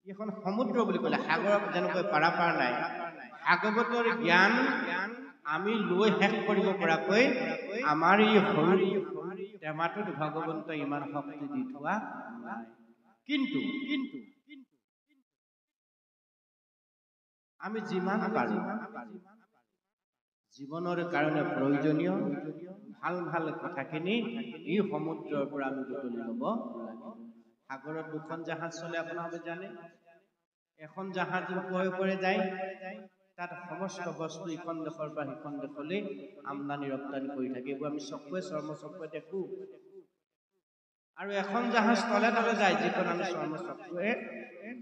এইখন সমুদ্ৰ বুলি ক'লে, সাগৰত যেনেকৈ পাৰাপাৰ নাই, ভাগৱতৰ জ্ঞান আমি লৈ শেষ কৰিব পৰাকৈ আমাৰ এই সৰু টেমাটোত ভগৱন্তই ইমান শক্তি দি থোৱা নাই। কিন্তু আমি যিমান পাৰোঁ জীৱনৰ কাৰণে প্ৰয়োজনীয় ভাল ভাল কথাখিনি এই সমুদ্ৰৰ পৰা আমি বুটলি ল'ব লাগিব। সাগৰত 2খন জাহাজ চলে, আপোনালোকে জানে। এখন জাহাজ ওপৰে যায়, তাত সমস্ত বস্তু ইখন দেশৰ পৰা সিখন দেশলৈ আমদানি ৰপ্তানি কৰি থাকে, এইবোৰ আমি চকুৱে চৰ্ম চকুৱে দেখো। আৰু এখন জাহাজ তলে তলে যায়, যিখন আমি চৰ্ম চকুৱে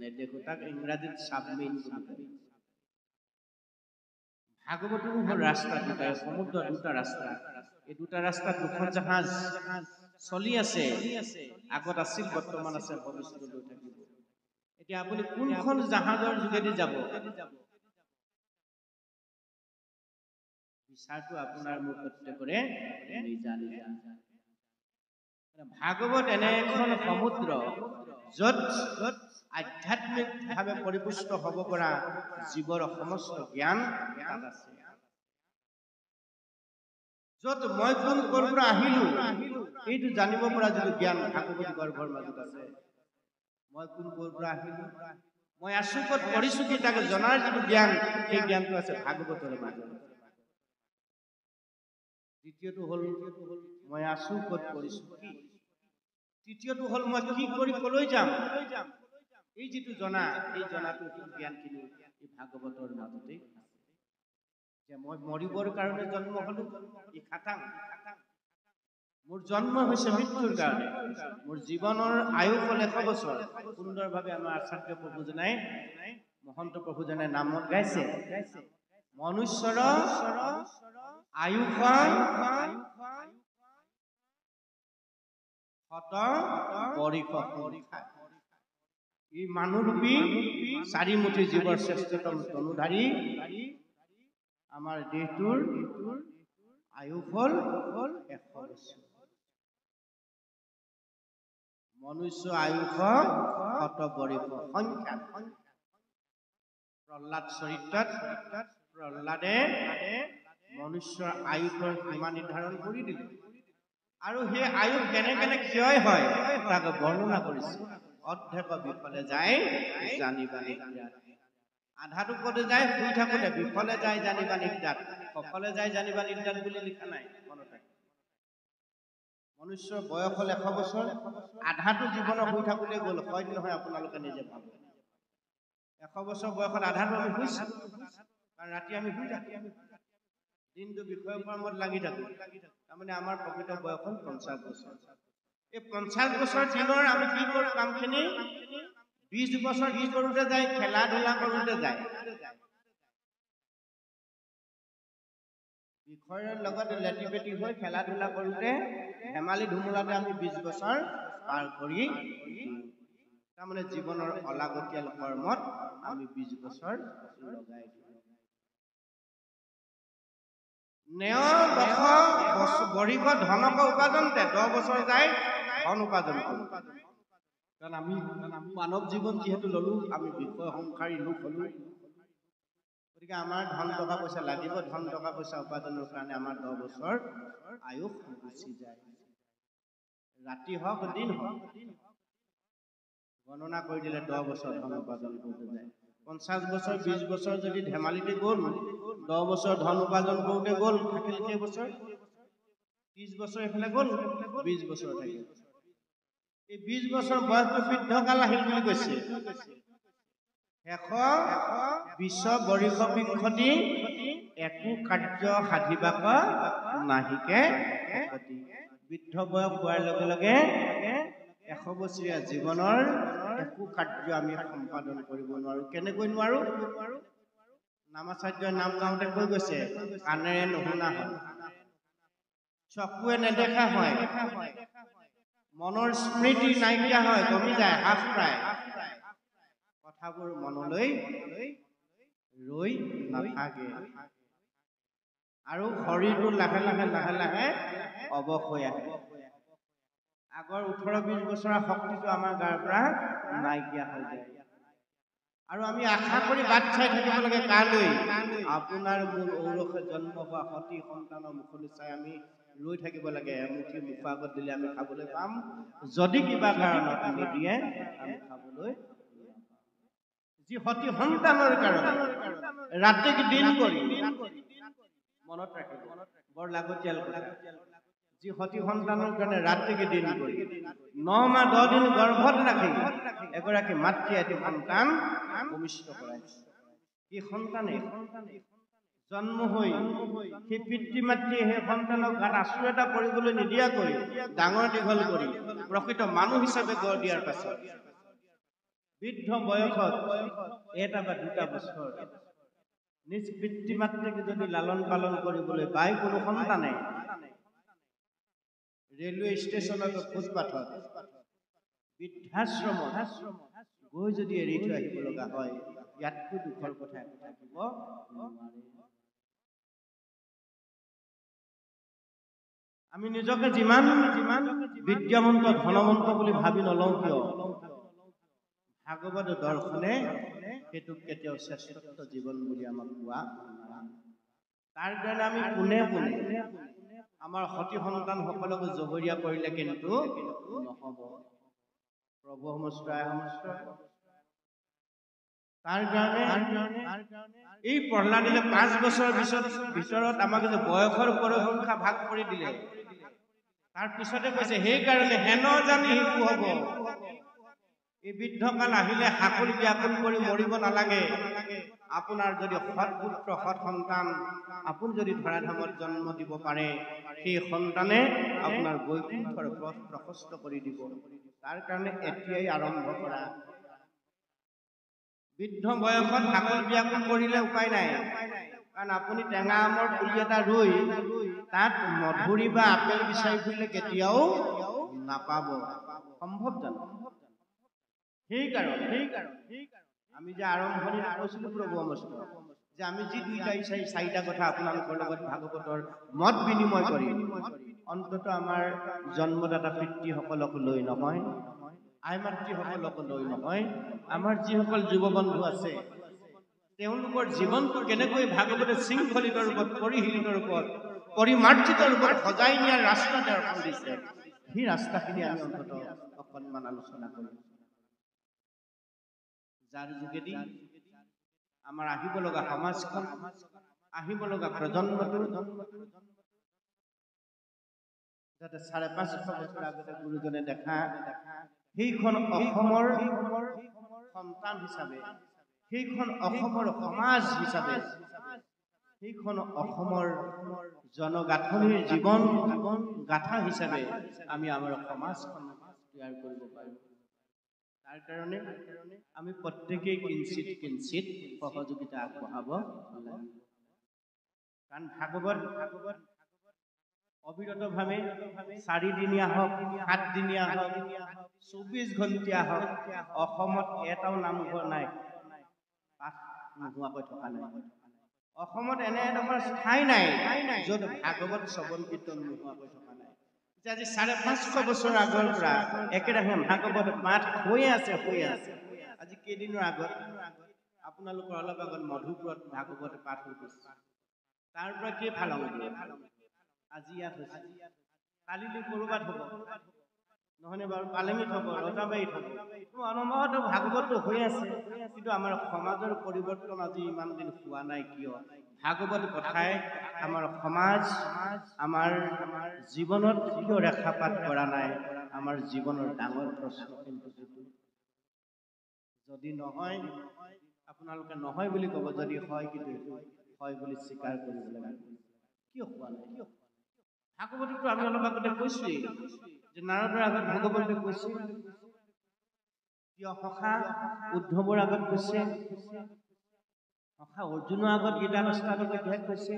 নেদেখো, তাক ইংৰাজীত চাবমেৰিন বুলি কয়। ভাগৱতৰো হ'ল ৰাস্তা দুটা, সমুদ্ৰ দুটা ৰাস্তা। এই দুটা ৰাস্তাত 2খন জাহাজ চলি আছে, আগত আছিল, বৰ্তমান আছে, ভৱিষ্যতলৈ থাকিব। এতিয়া আপুনি কোনখন জাহাজৰ যোগেদি যাব, বিচাৰটো আপোনাৰ মোৰ প্ৰত্যেকৰে নিজা নিজা। ভাগৱত এনে এখন সমুদ্ৰ য'ত আধ্যাত্মিকভাৱে পৰিপুষ্ট হ'ব পৰা জীৱৰ সমস্ত জ্ঞান তাত আছে। য'ত মই কোন ক'ৰ পৰা আহিলো এইটো জানিব পৰা যিটো জ্ঞান ভাগৱতী গৰ্ভৰ মাজত আছে। মই কোন ক'ৰ পৰা আহিলো, মই আছো ক'ত, কৰিছো কি, তাকে জনাৰ যিটো জ্ঞান, সেই জ্ঞানটো আছে ভাগৱতৰ মাজত। দ্বিতীয়টো হ'ল মই আছো ক'ত, কৰিছো কি। তৃতীয়টো হ'ল মই কি কৰি কলৈ যাম, এই যিটো জনা, এই জনাটো জ্ঞানখিনি এই ভাগৱতৰ মাজতেই আছে। যে মই মৰিবৰ কাৰণে জন্ম হলো, ই খাটাং। মোৰ জন্ম হৈছে মৃত্যুৰ কাৰণে, মোৰ জীৱনৰ আয়ু হ'ল 100 বছৰ। সুন্দৰভাৱে আমাৰ আচাৰ্য প্ৰভুজনাই, মহন্ত প্ৰভুজনাই নামত গাইছে, মনুষ্যৰ আয়ুষ শত বৰিষ সংখ্যা। এই মানুহৰূপী 4 মুঠি জীৱৰ শ্ৰেষ্ঠতম তনুধাৰী আমাৰ দেহটোৰ আয়ুষ হ'ল 100 বছৰ। মনুষ্য আয়ুষ শত বৰিষ সংখ্যা। প্ৰহ্লাদ চৰিত্ৰত প্ৰহ্লাদে মনুষ্যৰ আয়ুষৰ সীমা নিৰ্ধাৰণ কৰি দিলে, আৰু সেই আয়ুষ কেনে কেনে ক্ষয় হয় তাক বৰ্ণনা কৰিছে। অৰ্ধেক বিফলে যায় জানিবা নিদ্ৰাত, আধাটো পদে যায় শুই থাকোতে, বিফলে যায় জানিবা নিদ্ৰাত, সফলে যায় জানিবা নিদ্ৰাত বুলি লিখা নাই, মনত ৰাখিব। মনুষ্যৰ বয়স হ'ল 100 বছৰ, আধাটো জীৱনৰ শুই থাকোতে গ'ল, হয় নহয় আপোনালোকে নিজে ভাবক। 100 বছৰ বয়সত আধাটো আমি শুইছো, কাৰণ ৰাতি আমি শুই থাকো, দিনটো বিষয়কৰ্মত লাগি থাকো। তাৰমানে আমাৰ প্ৰকৃত বয়স হ'ল 50 বছৰ। এই 50 বছৰ দিনৰ আমি কি কৰো কামখিনি 20 বছৰ কি কৰোতে যায়, খেলা ধূলা কৰোতে যায়। বিষয়ৰ লগত লেটি পেটি হৈ খেলা ধূলা কৰোতে ধেমালি ধুমুলাতে আমি 20 বছৰ পাৰ কৰি তাৰমানে জীৱনৰ অলাগতিয়াল কৰ্মত আমি 20 বছৰ লগাই দিওঁ। বৰিব ধনক উপাৰ্জনতে 10 বছৰ যায় ধন উপাৰ্জন কৰোঁ। কাৰণ আমি মানৱ জীৱন যিহেতু ললো, আমি বিষয় সংসাৰী লোক হলো, গতিকে আমাৰ ধন টকা পইচা লাগিব। ধন টকা পইচা উপাৰ্জনৰ কাৰণে আমাৰ 10 বছৰ আয়ুস গুচি যায়। ৰাতি হওক দিন হওক গণনা কৰি দিলে 10 বছৰ ধন উপাৰ্জন কৰোঁতে যায়। 50 বছৰ 20 বছৰ যদি ধেমালিতে গ'ল, 10 বছৰ ধন উপাৰ্জন কৰোঁতে গ'ল, থাকিল কেইবছৰ? 30 বছৰ এইফালে গ'ল, 20 বছৰ থাকিল। এই 20 বছৰ বয়সটো বৃদ্ধকাল আহিল বুলি কৈছে। শেষ বিশ বৰিষ বিংশতি একো কাৰ্য সাধিবাক নাহিকে বৃদ্ধ বয়স হোৱাৰ লগে লগে 100 বছৰীয়া জীৱনৰ একো কাৰ্য আমি সম্পাদন কৰিব নোৱাৰো। কেনেকৈ নোৱাৰো? নামাচাৰ্যই নাম গাওঁতে কৈ গৈছে, কাণেৰে নুশুনা হয়, চকুৱে নেদেখা হয়, মনৰ স্মৃতি নাইকিয়া হয়, কমি যায়, হ্ৰাস পায়, কথাবোৰ মনলৈ ৰৈ নাথাকে আৰু শৰীৰটো লাহে লাহে অৱস হৈ আহে। আগৰ 18-20 বছৰৰ শক্তিটো আমাৰ গাৰ পৰা নাইকিয়া হৈ যায় আৰু আমি আশা কৰি বাট চাই থাকিব লাগে কালৈ? আপোনাৰ মোৰ ঔৰসে জন্ম হোৱা সতী সন্তানৰ মুখলৈ চাই আমি ৰৈ থাকিব লাগে। এমুঠি মুখৰ আগত দিলে আমি খাবলৈ পাম, যদি কিবা কাৰণত নিদিয়ে আমি খাবলৈ যি সতী সন্তানৰ কাৰণে ৰাতি দিন কৰি মনত ৰাখিব, বৰ লাগতিয়াল কথা। যি সতী সন্তানৰ কাৰণে ৰাতিকে দিন কৰি 9 মাহ 10 দিন গৰ্ভত ৰাখি এগৰাকী মাতৃয়ে এটি সন্তান ভূমিষ্ঠ কৰাইছে। কি সন্তানে জন্ম হৈ সেই পিতৃ মাতৃয়ে সেই সন্তানক গাত আঁচু এটা কৰিবলৈ নিদিয়াকৈ ডাঙৰ দীঘল কৰি প্ৰকৃত মানুহ হিচাপে গঢ় দিয়াৰ পাছত বৃদ্ধ বয়সত 1 বা 2 বছৰ নিজ পিতৃ মাতৃক যদি লালন পালন কৰিবলৈ পায়, কোনো সন্তানে ৰেলৱে ষ্টেচনত, ফুটপাথত, বৃদ্ধাশ্ৰমত গৈ যদি এৰি থৈ আহিব লগা হয়, ইয়াতকৈ দুখৰ কথা একো থাকিব নোৱাৰে। আমি নিজকে যিমান বিদ্যামন্ত ধনমন্ত বুলি ভাবি নলওঁ কিয়, ভাগৱত দৰ্শনে সেইটোক কেতিয়াও শ্ৰেষ্ঠত্ব জীৱন বুলি আমাক কোৱা নাই। তাৰ কাৰণে আমি পোনে আমাৰ সতী সন্তানসকলক জগৰীয়া কৰিলে কিন্তু নহ'ব। প্ৰভু সমস্তায় তাৰ কাৰণে এই প্ৰহ্লাদে 5 বছৰৰ ভিতৰত আমাক যে বয়সৰ পৰিসংখ্যা ভাগ কৰি দিলে, তাৰ পিছতে কৈছে সেইকাৰণে হেন জানি শিশু হ'ব। এই বৃদ্ধকাল আহিলে হাকুল ব্যাকুল কৰি মৰিব নালাগে। আপোনাৰ যদি সৎ পুত্ৰ সৎ সন্তান আপুনি যদি ধৰাধামত জন্ম দিব পাৰে, সেই সন্তানে আপোনাৰ বৈকুণ্ঠৰ পথ প্ৰশস্ত কৰি দিব। তাৰ কাৰণে এতিয়াই আৰম্ভ কৰা। বৃদ্ধ বয়সত হাকুল ব্যাকুল কৰিলে উপায় নাই, কাৰণ আপুনি টেঙা আমৰ পুলি এটা ৰুই তাত মধুৰি বা আপেল বিচাৰি ফুৰিলে কেতিয়াও নাপাব। সম্ভৱ জানো? সেইকাৰণে আমি যে আৰম্ভণিত কৈছিলো প্ৰভু অমস্ত যে আমি যি 2-4টা কথা আপোনালোকৰ লগত ভাগৱতৰ মত বিনিময় কৰিম, অন্তত আমাৰ জন্মদাতা পিতৃসকলক লৈ নহয়, আই মাতৃসকলক লৈ নহয়, আমাৰ যিসকল যুৱ বন্ধু আছে তেওঁলোকৰ জীৱনটো কেনেকৈ ভাগৱতে শৃংখলিত ৰূপত, পৰিশীলিত ৰূপত, পৰিমাৰ্জিত ৰূপত সজাই নিয়াৰ ৰাস্তা দৰ্শন দিছে, সেই ৰাস্তাখিনি আমি অন্তত অকণমান আলোচনা কৰিম, যাৰ যোগেদি আমাৰ আহিব লগা সমাজখন, আহিব লগা প্ৰজন্মটো যাতে 550 বছৰ আগতে গুৰুজনে দেখা সেইখন অসমৰ সন্তান হিচাপে, সেইখন অসমৰ সমাজ হিচাপে, সেইখন অসমৰ জনগাঁথনিৰ জীৱন গাথা হিচাপে আমি আমাৰ সমাজখন তৈয়াৰ কৰিব পাৰোঁ। তাৰ কাৰণে আমি প্ৰত্যেকেই কিঞ্চিত কিঞ্চিত সহযোগিতা আগবঢ়াব লাগিব। কাৰণ ভাগৱত অবিৰতভাৱে 4 দিনীয়া হওক, 7 দিনীয়া হওক, 24 ঘণ্টীয়া হওক, অসমত এটাও নামঘৰ নাই পাঠ নোহোৱাকৈ থকা নাই। অসমত এনে এডোখৰ ঠাই নাই য'ত ভাগৱত শ্ৰৱণ কীৰ্তন নোহোৱাকৈ থকা নাই। আজি 550 বছৰ আগৰ পৰা একেৰাহে ভাগৱত পাঠ হৈয়ে আছে। আজি কেইদিনৰ আগত আপোনালোকৰ অলপ আগত মধুপুৰত ভাগৱত পাঠ হৈ গৈছে। তাৰ পৰা কি ভাল হ'ব? আজি ইয়াত হৈছে, কালিলৈ ক'ৰবাত হ'ব, নহয়নে বাৰু? পালেঙিত হ'ব, ৰজাবাৰীত হ'ব, অনবৰত ভাগৱতটো হৈ আছে। কিন্তু আমাৰ সমাজৰ পৰিৱৰ্তন আজি ইমান দিন হোৱা নাই কিয়? ভাগৱত কথাই আমাৰ সমাজ, আমাৰ জীৱনত কিয় ৰেখাপাত কৰা নাই? আমাৰ জীৱনৰ ডাঙৰ প্ৰশ্ন কিন্তু যিটো, যদি নহয় আপোনালোকে নহয় বুলি ক'ব, যদি হয় কিন্তু হয় বুলি স্বীকাৰ কৰিব লাগিব। কিয় হোৱা নাই? ভাগৱতটো আমি অলপ আগতে কৈছোৱেই যে নাৰদৰ আগত ভাগৱতে কৈছে, সখা উদ্ধৱৰ আগত কৈছে, সখা অৰ্জুনৰ আগত গীতাৱস্থালৈ কৈছে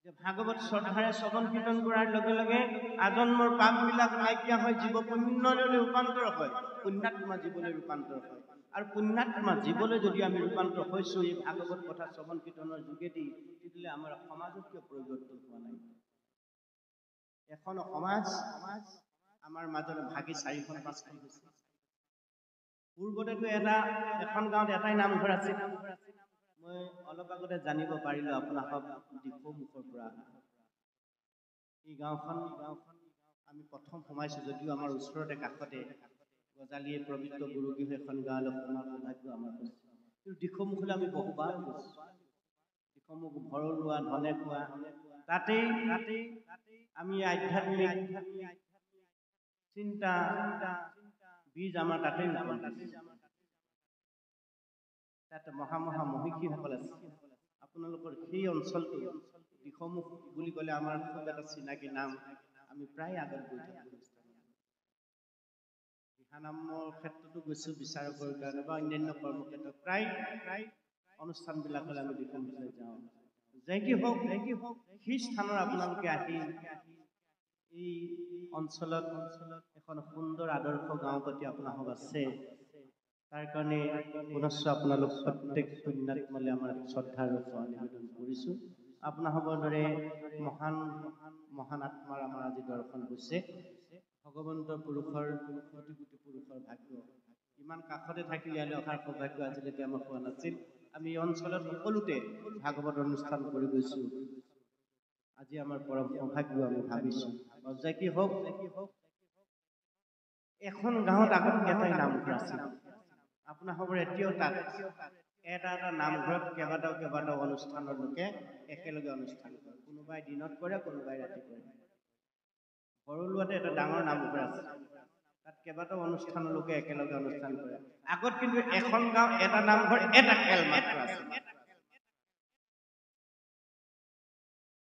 যে ভাগৱত শ্ৰদ্ধাৰে শ্ৰৱণ কীৰ্তন কৰাৰ লগে লগে আজন্মৰ পাপবিলাক নাইকিয়া হৈ জীৱ পুণ্যলৈ ৰূপান্তৰ হয়, পুণ্যাত্মা জীৱলৈ ৰূপান্তৰ হয়। আৰু পুণ্যাত্মা জীৱলৈ যদি আমি ৰূপান্তৰ হৈছো এই ভাগৱত কথা শ্ৰৱণ কীৰ্তনৰ যোগেদি, তেতিয়াহ'লে আমাৰ সমাজত কিয় পৰিৱৰ্তন হোৱা নাই? এখন সমাজ আমাৰ মাজত ভাগি 4-5খন হৈছে। পূৰ্বতেতো এখন গাঁৱত এটাই নামঘৰ আছিল। মই অলপ আগতে জানিব পাৰিলোঁ আপোনাসক দিখৌমুখৰ পৰা। এই গাঁওখন আমি প্ৰথম সোমাইছোঁ যদিও আমাৰ ওচৰতে কাষতে গজালিয়ে পবিত্ৰ গুৰুগৃহ এখন গাঁৱলৈ সোমোৱাৰ সৌভাগ্য আমাৰ হৈছে। কিন্তু দিখৌমুখলৈ আমি বহুবাৰ গৈছোঁ। দিখৌমুখ, ভৰলুৱা, ধনেখোৱা, তাতেই আমি আধ্যাত্মিক চিন্তা বীজ আমাৰ তাতেই ৰোপণ কৰিছে। তাত মহা মহিষীসকল আছে। আপোনালোকৰ সেই অঞ্চলটো দিখৌমুখ বুলি ক'লে আমাৰ খুব এটা চিনাকি নাম। আমি প্ৰায় আগত গৈ থাকোঁ। দিহানামৰ ক্ষেত্ৰতো গৈছোঁ, বিচাৰকৰ কাৰণে বা অন্যান্য কৰ্মক্ষেত্ৰত প্ৰায় অনুষ্ঠানবিলাকলৈ আমি দিখৌমুখলৈ যাওঁ। যে কি হওক সেই স্থানৰ আপোনালোকে আহি এই অঞ্চলত এখন সুন্দৰ আদৰ্শ গাঁও প্ৰতি আপোনালোক আছে। তাৰ কাৰণে পুনশ্চ আপোনালোক প্ৰত্যেক পুণ্যাত্মালৈ আমাৰ শ্ৰদ্ধা আৰু নিবেদন কৰিছোঁ। আপোনালোকৰ দৰে মহান আত্মাৰ আমাৰ আজি দৰ্শন হৈছে। ভগৱন্ত পুৰুষৰ কোটি পুৰুষৰ ভাগ্য। ইমান কাষতে থাকি ইয়ালৈ অহাৰ সৌভাগ্য আজিলৈকে আমাৰ হোৱা নাছিল। আমি এই অঞ্চলত সকলোতে ভাগৱত অনুষ্ঠান কৰি গৈছোঁ। আজি আমাৰ পৰম সৌভাগ্য আমি ভাবিছোঁ। যে কি হওক এখন গাঁৱত আগত এটাই নামঘৰ আছিল। আপোনালোকৰ এতিয়াও তাত এটা নামঘৰত কেইবাটাও অনুষ্ঠানৰ লোকে একেলগে অনুষ্ঠান কৰে। কোনোবাই দিনত কৰে, কোনোবাই ৰাতি কৰে। ভৰলুৱাতে এটা ডাঙৰ নামঘৰ আছে। তাত কেইবাটাও অনুষ্ঠানৰ লোকে একেলগে অনুষ্ঠান কৰে। আগত কিন্তু এখন গাঁও, এটা নামঘৰ, এটা খেল মাত্ৰ আছিল।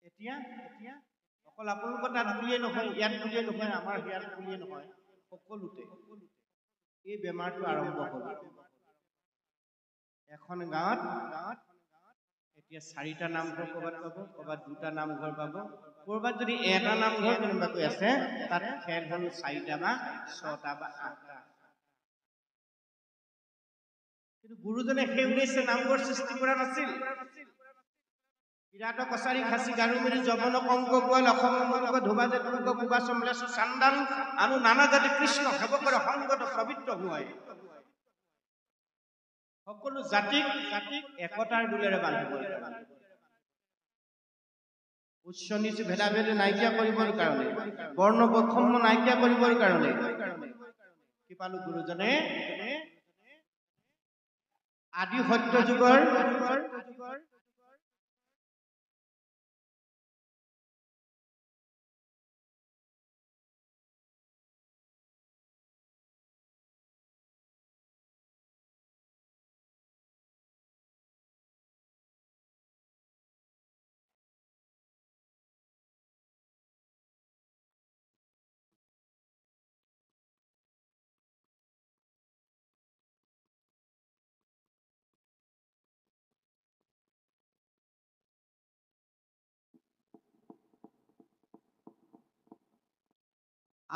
এতিয়া অকল আপোনালোকৰ তাত বুলিয়ে নহয়, ইয়াত বুলিয়ে নহয়, আমাৰ ইয়াত বুলিয়ে নহয়, সকলোতে এই বেমাৰটো আৰম্ভ হ'ল। এখন গাঁৱত এতিয়া 4টা নামঘৰ ক'ৰবাত পাব, ক'ৰবাত 2টা নামঘৰ পাব, ক'ৰবাত যদি এটা নামঘৰ কোনোবাকৈ আছে তাত খেল হ'ল 4টা বা 6টা বা 8টা। কিন্তু গুৰুজনে সেই উদ্দেশ্যে নামঘৰ সৃষ্টি কৰা নাছিল। বিৰাট কছাৰী খাচী গাৰুমিৰি যবন কংক গোৱাল অসম মূলক ধোবা যে তুলক কুবা সম্বলেশ চান্দাল আনু নানা জাতি কৃষ্ণ সেৱকৰ সংগত পবিত্ৰ হয়। সকলো জাতিক একতাৰ দোলেৰে বান্ধিব, উচ্চ নিচ ভেদাভেদ নাইকিয়া কৰিবৰ কাৰণে, বৰ্ণ বৈষম্য নাইকিয়া কৰিবৰ কাৰণে কি পালো গুৰুজনে আদি সত্য যুগৰ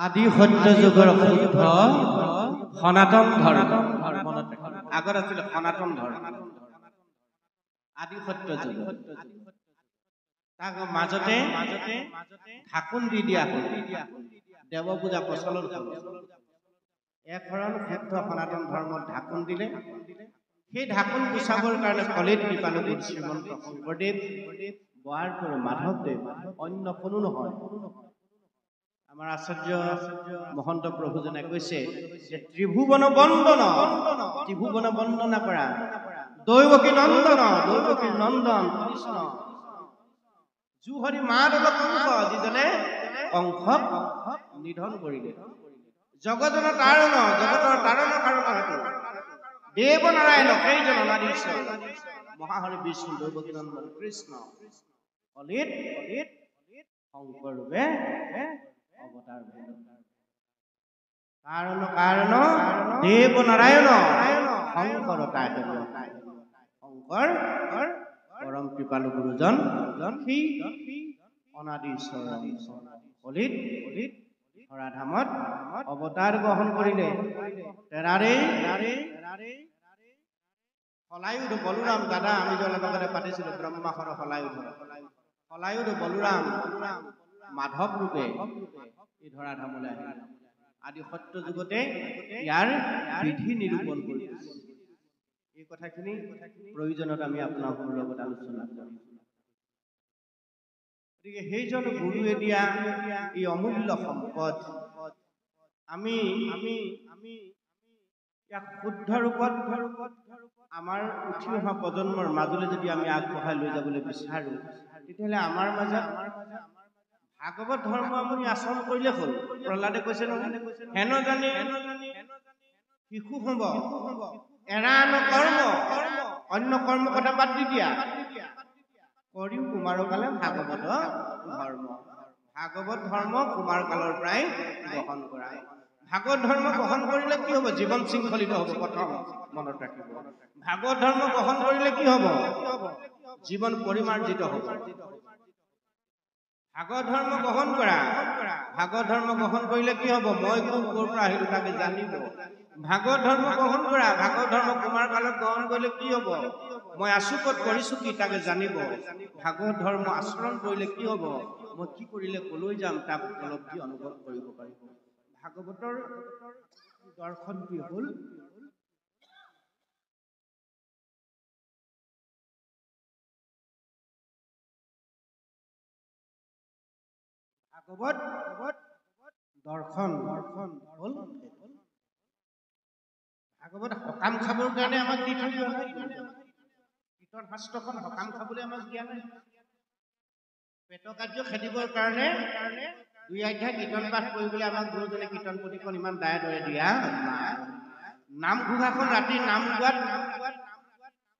আদি সত্য যুগৰ শুদ্ধ সনাতন ধৰ্ম আগত আছিল সনাতন ধৰ্ম আদি সত্য যুগ তাক মাজতে ঢাকোন দি দিয়া হ'ল দেৱ পূজা প্ৰচলন হ'ল একশৰণ শুদ্ধ সনাতন ধৰ্মত ঢাকোন দিলে সেই ঢাকোন গুচাবৰ কাৰণে কলিত কৃপালু শ্ৰীমন্ত শংকৰদেৱ বৰাৰ মাধৱদেৱ অন্য কোনো নহয় আমাৰ আচাৰ্য মহন্ত প্ৰভুজনে কৈছে যে ত্ৰিভুৱন বন্দনা কৰা দৈৱকী নন্দন কৃষ্ণ জুহৰি মাদল কংস যিজনে কংসক নিধন কৰিলে জগতৰ তাৰণ কাৰক দেৱ নাৰায়ণ সেইজন অনাদি ঈশ্বৰ মহাহৰি বিষ্ণু দৈৱকী নন্দন কৃষ্ণ কলিত শংকৰ ৰূপে অৱতাৰ কাৰণ দেৱ নাৰায়ণ শংকৰ শংকৰ পৰম কৃপালু গুৰুজন সেই অনাদি ঈশ্বৰ কলিত ধৰাধামত অৱতাৰ গ্ৰহণ কৰিলে হলায়ুধ বলোৰাম দাদা আমি যে অলপ আগতে পাতিছিলো ব্ৰহ্মাসুৰ হলায়ুধ বলোৰাম মাধৱ ৰূপে এই ধৰাধামলৈ আহিলে আদি সত্য যুগতে ইয়াৰ বিধি নিৰূপণ কৰিছে এই কথাখিনি প্ৰয়োজনত আমি আপোনালোকৰ লগত আলোচনা কৰিম গতিকে সেইজন গুৰুৱে দিয়া এই অমূল্য সম্পদ আমি ইয়াক শুদ্ধ ৰূপত আমাৰ উঠি অহা প্ৰজন্মৰ মাজলৈ যদি আমি আগবঢ়াই লৈ যাবলৈ বিচাৰো তেতিয়াহ'লে আমাৰ মাজত ভাগৱত ধৰ্ম আপুনি আচৰণ কৰিলে হ'ল প্ৰহ্লাদে কৈছে নহয় হেন জানি শিশু হ'ব এৰা কৰ্ম অন্য কৰ্ম কথা বাদ দি দিয়া কৰিও কুমাৰৰ কালে ভাগৱত ধৰ্ম কুমাৰ কালৰ পৰাই গ্ৰহণ কৰা ভাগৱত ধৰ্ম গ্ৰহণ কৰিলে কি হ'ব জীৱন শৃংখলিত হ'ব প্ৰথম মনত ৰাখিব ভাগৱত ধৰ্ম গ্ৰহণ কৰিলে কি হ'ব জীৱন পৰিমাৰ্জিত হ'ব ভাগৱত ধৰ্ম গ্ৰহণ কৰা ভাগৱত ধৰ্ম গ্ৰহণ কৰিলে কি হ'ব মই কোন ক'ৰ পৰা আহিলো তাকে জানিব ভাগৱত ধৰ্ম গ্ৰহণ কৰা ভাগৱত ধৰ্ম কুমাৰ কালত গ্ৰহণ কৰিলে কি হ'ব মই আছো ক'ত কৰিছো কি তাকে জানিব ভাগৱত ধৰ্ম আচৰণ কৰিলে কি হ'ব মই কি কৰিলে কলৈ যাম তাক উপলব্ধি অনুভৱ কৰিব পাৰিব ভাগৱতৰ দৰ্শনটি হ'ল ভাগৱত দৰ্শন হ'ল ভাগৱত সকাম খাবৰ কাৰণে আমাক দি থৈ যোৱা নাই কীৰ্তন শাস্ত্ৰখন সকাম খাবলৈ আমাক দিয়া নাই পেট কাৰ্য খেদিবৰ কাৰণে 2 অধ্যায় কীৰ্তন পাঠ কৰিবলৈ আমাক গুৰুজনে কীৰ্তন পুথিখন ইমান দায়ে দৰে দিয়া নাই নাম ঘোষাখন ৰাতি নাম গোৱাত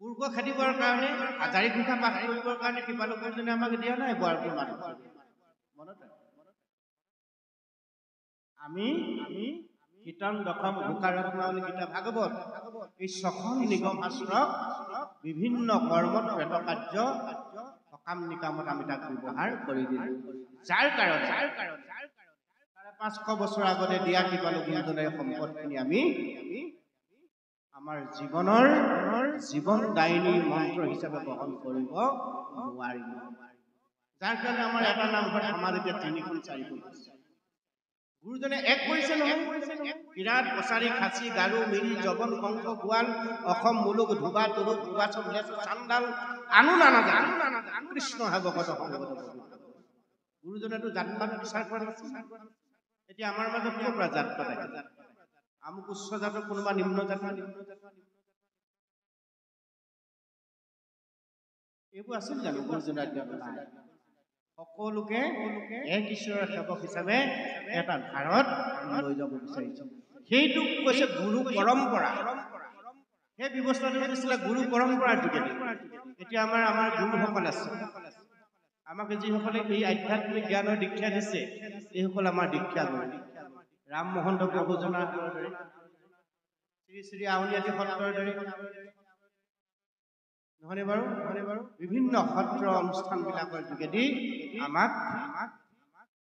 পূৰ্ব খেদিবৰ কাৰণে হাজাৰী ঘোষা পাঠ কৰিবৰ কাৰণে কৃপালু গুৰুজনে আমাক দিয়া নাই গোৱাৰপুৰ মানুহ মনত আমি কীৰ্তন দশম ঘোষাৰত্নাৱলী গীতা ভাগৱত এই ছখন নিগম শাস্ত্ৰক বিভিন্ন কৰ্মত পেট কাৰ্য সকাম নিকামত আমি তাক ব্যৱহাৰ কৰি দিলো যাৰ কাৰণে 500 বছৰ আগতে দিয়া কৃপালু গুৰুজনাৰ সম্পদখিনি আমি আমাৰ জীৱনৰ জীৱনদায়িনী মন্ত্ৰ হিচাপে গ্ৰহণ কৰিব নোৱাৰিম যাৰ কাৰণে আমাৰ এটা নামঘৰ সমাজ এতিয়া 3খন 4খন গুৰুজনে এক কৰিছে নহয় বিৰাট কছাৰী খাচী গাৰু মিৰি জবন কংস গোৱাল অসম মুলুক ধুবা তৰুক ভুৱাচম লেচ চান্দাল আনু নানা কৃষ্ণ সেৱকত সংগত গুৰুজনেতো জাতপাত বিচাৰ কৰা নাছিল এতিয়া আমাৰ মাজত কিয় পৰা জাতপাত আহে আমুক উচ্চ জাতৰ কোনোবা নিম্ন জাতৰ এইবোৰ আছিল জানো গুৰুজনাৰ সকলোকে এক ঈশ্বৰৰ সেৱক হিচাপে এটা ধাৰত লৈ যাব বিচাৰিছে সেইটো কৈছে গুৰু পৰম্পৰা সেই ব্যৱস্থাটো দিছিলে গুৰু পৰম্পৰাৰ যোগেদি এতিয়া আমাৰ গুৰুসকল আছে আমাক যিসকলে এই আধ্যাত্মিক জ্ঞানৰ দীক্ষা দিছে এইসকল আমাৰ দীক্ষা গুৰু ৰাম মহন্ত প্ৰভুজনাৰ দৰে শ্ৰী আউনীআটী সত্ৰৰ দৰে নহয়নে বাৰু বিভিন্ন সত্ৰ অনুষ্ঠানবিলাকৰ যোগেদি আমাক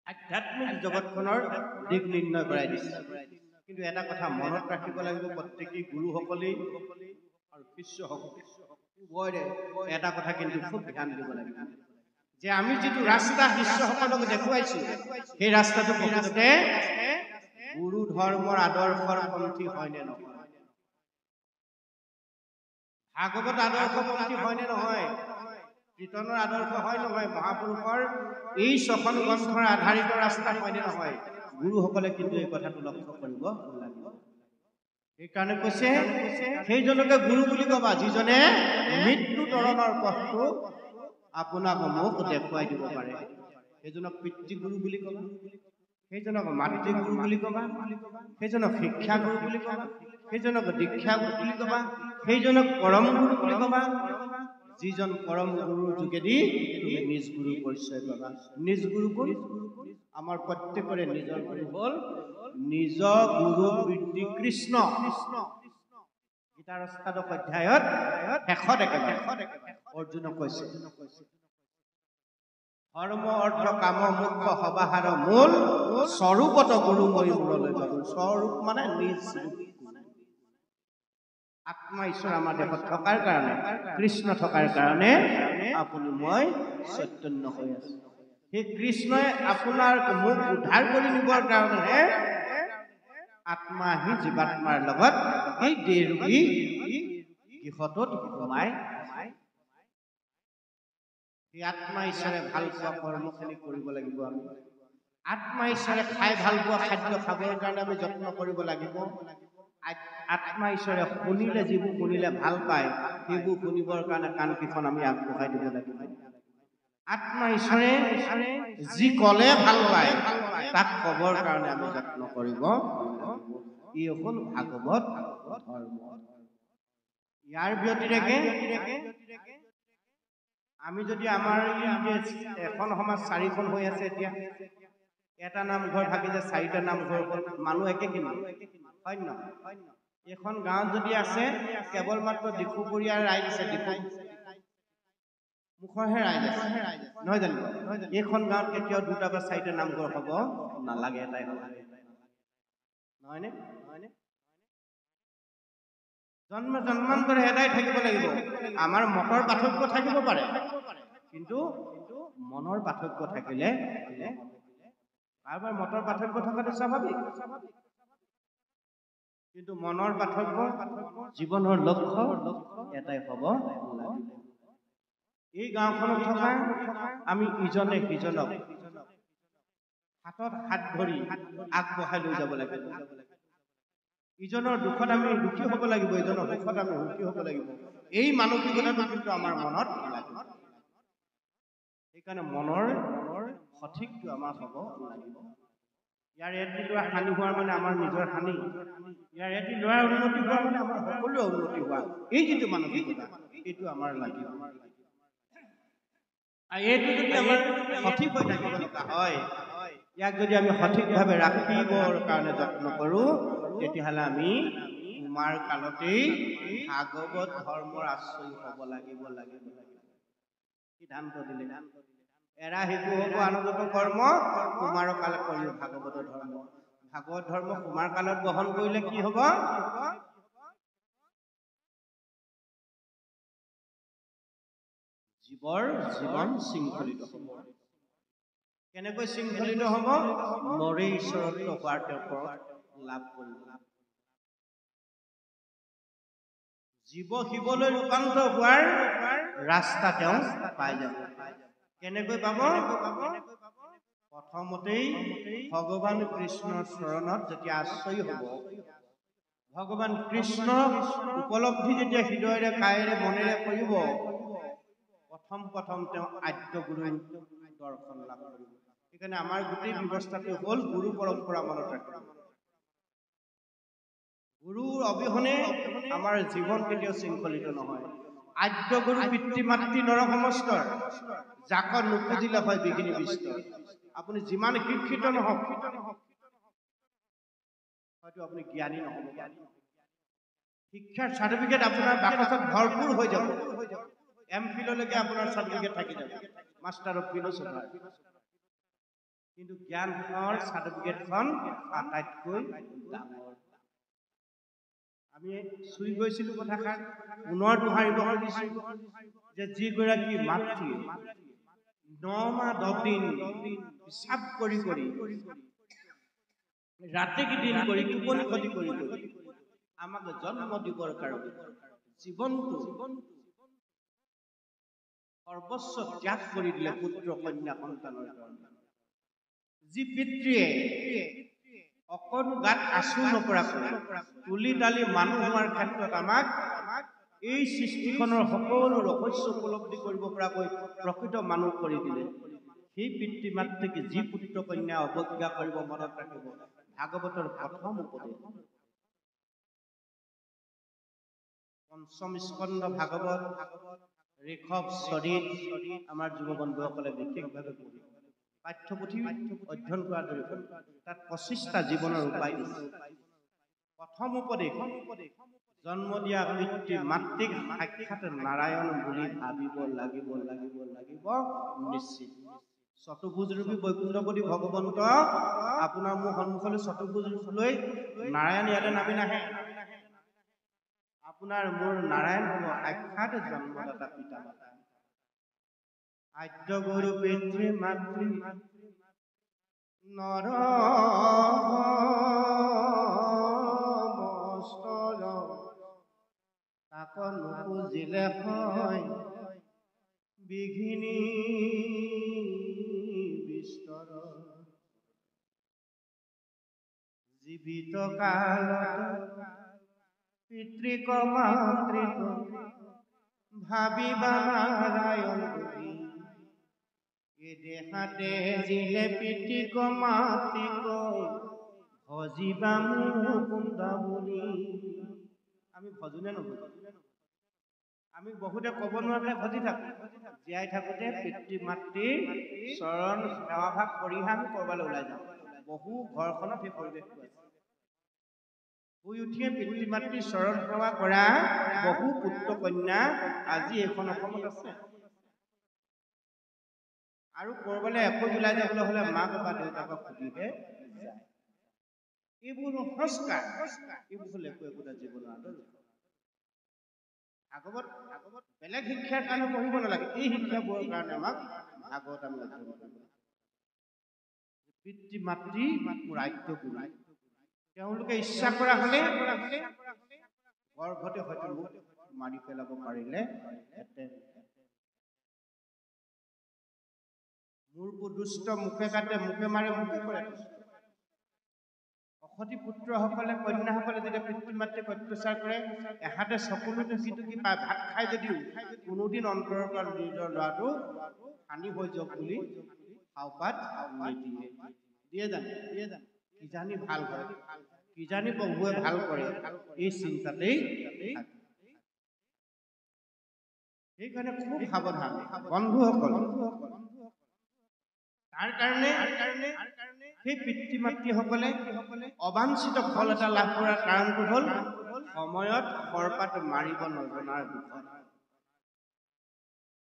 আধ্যাত্মিক জগতখনৰ দিশ নিৰ্ণয় কৰাই দিছে। কিন্তু এটা কথা মনত ৰাখিব লাগিব, প্ৰত্যেকেই গুৰুসকলেই আৰু শিষ্যসকলে উভয়ৰে এটা কথা কিন্তু খুব ধ্যান দিব লাগিব, যে আমি যিটো ৰাস্তা শিষ্যসকলক দেখুৱাইছো, সেই ৰাস্তাটো প্ৰকৃততে গুৰু ধৰ্মৰ আদৰ্শৰ পন্থী হয়নে নহয়, ভাগৱত আদৰ্শপন্থী হয়নে নহয়, কীৰ্তনৰ আদৰ্শ হয় নহয়, মহাপুৰুষৰ এই 6খন গ্ৰন্থৰ আধাৰিত ৰাস্তা হয়নে নহয়, গুৰুসকলে কিন্তু এই কথাটো লক্ষ্য কৰিব লাগিব। সেইকাৰণে কৈছে, সেইজনকে গুৰু বুলি কবা যিজনে মৃত্যু তৰণৰ পথটো আপোনাক মোক দেখুৱাই দিব পাৰে। সেইজনক পিতৃগুৰু বুলি কবা, সেইজনক মাতৃগুৰু বুলি কবা, সেইজনক শিক্ষাগুৰু বুলি কবা, সেইজনক দীক্ষাগুৰু বুলি কবা, সেইজনক পৰম গুৰু বুলি কবা, যিজন পৰম গুৰুৰ যোগেদি তুমি নিজ গুৰু পৰিচয় পাবা। নিজ গুৰু কোন? আমাৰ প্ৰত্যেকৰে নিজৰ গুৰু হ'ল নিজ গুৰু পিতৃ কৃষ্ণ। গীতাৰ 8শ অধ্যায়ত শেষত একেবাৰে অৰ্জুনক কৈছে, ধৰ্ম অৰ্থ কাম মোক্ষ সবাহাৰ মূল স্বৰূপত গুৰু মই মূৰলৈ পাব। স্বৰূপ মানে নিজ ৰূপ। আত্মা ঈশ্বৰ আমাৰ দেশত থকাৰ কাৰণে, কৃষ্ণ থকাৰ কাৰণে আপুনি মই চৈতন্য হৈ আছো। সেই কৃষ্ণই আপোনাৰ মোক উদ্ধাৰ কৰি নিবৰ কাৰণেহে আত্মা আহি জীৱাত্মাৰ লগত এই দেহৰূপী গৃহটোত সোমাই সেই আত্মা ঈশ্বৰে ভাল পোৱা কৰ্মখিনি কৰিব লাগিব। আমি আত্মা ঈশ্বৰে খাই ভাল পোৱা খাদ্য খাবৰ কাৰণে আমি যত্ন কৰিব লাগিব। আত্মা ঈশ্বৰে শুনিলে, যিবোৰ শুনিলে ভাল পায়, সেইবোৰ শুনিবৰ কাৰণে কাণকেইখন আমি আগবঢ়াই দিব লাগিব। আত্মা ঈশ্বৰে যি কলে ভাল পায়, তাক কবৰ কাৰণে আমি যত্ন কৰিব লাগিব। ই হ'ল ভাগৱত ধৰ্ম। ইয়াৰ ব্যতিৰেকে আমি যদি আমাৰ এখন সমাজ 4খন হৈ আছে, এতিয়া এটা নামঘৰ ভাগিলে 4টা নামঘৰ হ'ল, মানুহ একে কিন্তু হয় নহয়? এখন গাঁৱত যদি আছে কেৱল মাত্ৰ দিখুপৰীয়াৰ ৰাইজ আছে, দিখু মুখৰহে ৰাইজ আছে, নহয় জানো? এইখন গাঁৱত কেতিয়াও 2টা বা 4টা নামঘৰ হ'ব নালাগে, এটাই হ'ব, নহয়নে? জন্মান্তৰে এটাই থাকিব লাগিব। আমাৰ মতৰ পাৰ্থক্য থাকিব পাৰে, কিন্তু মনৰ পাৰ্থক্য থাকিলে কাৰোবাৰ মতৰ পাৰ্থক্য থকাটো স্বাভাৱিক, কিন্তু মনৰ পাৰ্থক্য, জীৱনৰ লক্ষ্য এটাই হ'ব লাগিব। এই গাঁওখনত থকা আমি ইজনে সিজনক হাতত হাত ধৰি আগবঢ়াই লৈ যাব লাগিব। ইজনৰ দুখত আমি সুখী হ'ব লাগিব, ইজনৰ সুখত আমি সুখী হ'ব লাগিব। এই মানসিকতাটো কিন্তু আমাৰ মনত লাগিব। সেইকাৰণে মনৰ সঠিকটো আমাৰ হ'ব লাগিব। ইয়াৰ এটি ল'ৰা হানি হোৱাৰ মানে আমাৰ নিজৰ হানি, ইয়াৰ এটি ল'ৰাৰ উন্নতি হোৱা মানে আমাৰ সকলোৰে উন্নতি হোৱা, এই যিটো মানসিকতা, এইটো আমাৰ লাগিব। আৰু এইটো যদি আমাৰ সঠিক হৈ থাকিব লগা হয়, ইয়াক যদি আমি সঠিকভাৱে ৰাখিবৰ কাৰণে যত্ন কৰোঁ, তেতিয়াহ'লে আমি কুমাৰ কালতেই ভাগৱত ধৰ্মৰ আশ্ৰয় হ'ব লাগিব। সিদ্ধান্ত দিলে, এৰা শিশু হ'ব আনন্দত কৰ্ম, কুমাৰ কাল কৰি ভাগৱত ধৰ্ম। ভাগৱত ধৰ্ম কুমাৰ কালত গ্ৰহণ কৰিলে কি হ'ব? জীৱৰ জীৱন শৃংখলিত হ'ব। কেনেকৈ শৃংখলিত হ'ব? নৰে ঈশ্বৰত্ব হোৱাৰ তেওঁ লাভ কৰিব। জীৱ শিৱলৈ ৰূপান্তৰ হোৱাৰ ৰাস্তা তেওঁ পাই যাব। কেনেকৈ পাব? প্ৰথমতেই ভগৱান কৃষ্ণৰ চৰণত যেতিয়া আশ্ৰয় হ'ব, ভগৱান কৃষ্ণ উপলব্ধি যেতিয়া হৃদয়েৰে কায়েৰে মনেৰে কৰিব, প্ৰথম তেওঁ আদ্য গুৰুৰ দৰ্শন লাভ কৰিব। সেইকাৰণে আমাৰ গোটেই ব্যৱস্থাটো হ'ল গুৰু পৰম্পৰা মনত ৰাখিব। গুৰুৰ অবিহনে আমাৰ জীৱন কেতিয়াও শৃংখলিত নহয়। আদ্য গুৰু পিতৃ মাতৃ নৰ সমস্তৰ, যাক নুপুজিলে হয় বিঘিনি বিস্তৰ। আপুনি যিমান শিক্ষিত নহওক, হয়তো আপুনি জ্ঞানী নহ'ব। শিক্ষাৰ চাৰ্টিফিকেট আপোনাৰ বাকচত ভৰপূৰ হৈ যাব, MPhilলৈকে আপোনাৰ চাৰ্টিফিকেট থাকি যাব, মাষ্টাৰ অফ ফিলচফাৰ। কিন্তু জ্ঞানৰ চাৰ্টিফিকেটখন আটাইতকৈ ডাঙৰ। আমি চুই গৈছিলো কথাষাৰ পুনৰ দোহাৰিব খুজিছো যে যিগৰাকী মাতৃয়ে 9 মাহ 10 দিন পিচাব কৰি ৰাতি দিন কৰি টোপনি ক্ষতি কৰি আমাক জন্ম দিবৰ কাৰণে জীৱনটো সৰ্বস্ব ত্যাগ কৰি দিলে পুত্ৰ কন্যা সন্তানৰ কাৰণে। যি পিতৃয়ে অকণো গাত আঁচু নপৰাকৈ তুলি তালি মানুহ হোৱাৰ ক্ষেত্ৰত আমাক এই সৃষ্টিখনৰ সকলো ৰহস্য উপলব্ধি কৰিব পৰাকৈ প্ৰকৃত মানুহ কৰি দিলে, সেই পিতৃ মাতৃক যি পুত্ৰ কন্যা অৱজ্ঞা কৰিব মনত ৰাখিব। ভাগৱতৰ প্ৰথম উপদেশ পঞ্চম স্কন্ধ ভাগৱত ঋষভ চৰিত আমাৰ যুৱ বন্ধুসকলে বিশেষভাৱে পঢ়ি পাঠ্যপুথি অধ্যয়ন কৰাৰ দৰে তাত 25টা জীৱনৰ উপায় দিছে। প্ৰথম উপদেশ জন্ম দিয়া পিতৃ মাতৃক সাক্ষাৎ নাৰায়ণ বুলি ভাবিব লাগিব নিশ্চিত। চতুৰ্ভুজ ৰূপী বৈকুণ্ঠপতি ভগৱন্ত আপোনাৰ মোৰ সন্মুখলৈ চতুৰ্ভুজ ৰূপ লৈ নাৰায়ণ ইয়াতে নামি নাহে। আপোনাৰ মোৰ নাৰায়ণ হ'ব সাক্ষাৎ জন্মদাতা পিতা মাতা। আদ্য গুৰু পিতৃ মাতৃ নৰ তাক নুপুজিলে হয় বিঘিনী বিস্তৰ। জীৱিত কালত পিতৃক মাতৃক ভাবিবা নাৰায়ণ বুলি, এ দেহাতে জিলে পিতৃক মাতৃক ভজিবা মুকুন্দ বুলি। আমি ভজোনে নভজো? আমি বহুতে ক'ব নোৱাৰে ভজি থাকো। জীয়াই থাকোতে পিতৃ মাতৃৰ চৰণ সেৱাভাগ কৰিহে আমি কৰবালৈ ওলাই যাওঁ। বহু ঘৰখনত সেই পৰিৱেশটো আছে। শুই উঠিয়ে পিতৃ মাতৃৰ চৰণ সেৱা কৰা বহু পুত্ৰ কন্যা আজি এইখন অসমত আছে। আৰু কৰবালৈ এখোজ ওলাই যাবলৈ হলে মাক বা দেউতাকক সুধিহে যায়। এইবোৰ সংস্কাৰ, এইবোৰ হলে একোটা জীৱনৰ আদৰ্শ। ভাগৱত বেলেগ শিক্ষাৰ কাৰণে পঢ়িব নালাগে, এই শিক্ষাবোৰৰ কাৰণে আমাক ভাগৱত আমি অধ্যয়ন কৰিব লাগে। পিতৃ মাতৃ মোৰ আদ্য গুৰু, তেওঁলোকে ইচ্ছা কৰা হলে গৰ্ভতে হয়তো মোক মাৰি পেলাব পাৰিলে মোৰ দুষ্ট মুখে কাটে মুখে মাৰে মুখে কৰে। অসতী পুত্ৰসকলে কন্যাসকলে যেতিয়া পিতৃ মাতৃক অত্যাচাৰ কৰে, এহাতে চকুলো টুকি পায় ভাত খাই যদিও কোনোদিন অন্তৰৰ পৰা নিজৰ ল'ৰাটো হানি হৈ যাওক বুলি খাওপাত নিদিয়ে। দিয়ে জানো? কিজানি ভাল হয়, কিজানি প্ৰভুৱে ভাল কৰে, এই চিন্তাতেই থাকে। সেইকাৰণে খুব সাৱধান বন্ধুসকল। তাৰ কাৰণে সেই পিতৃ মাতৃসকলে অবাঞ্ছিত ফল এটা লাভ কৰাৰ কাৰণটো হ'ল সময়ত শৰপাত মাৰিব নজনাৰ দুখত।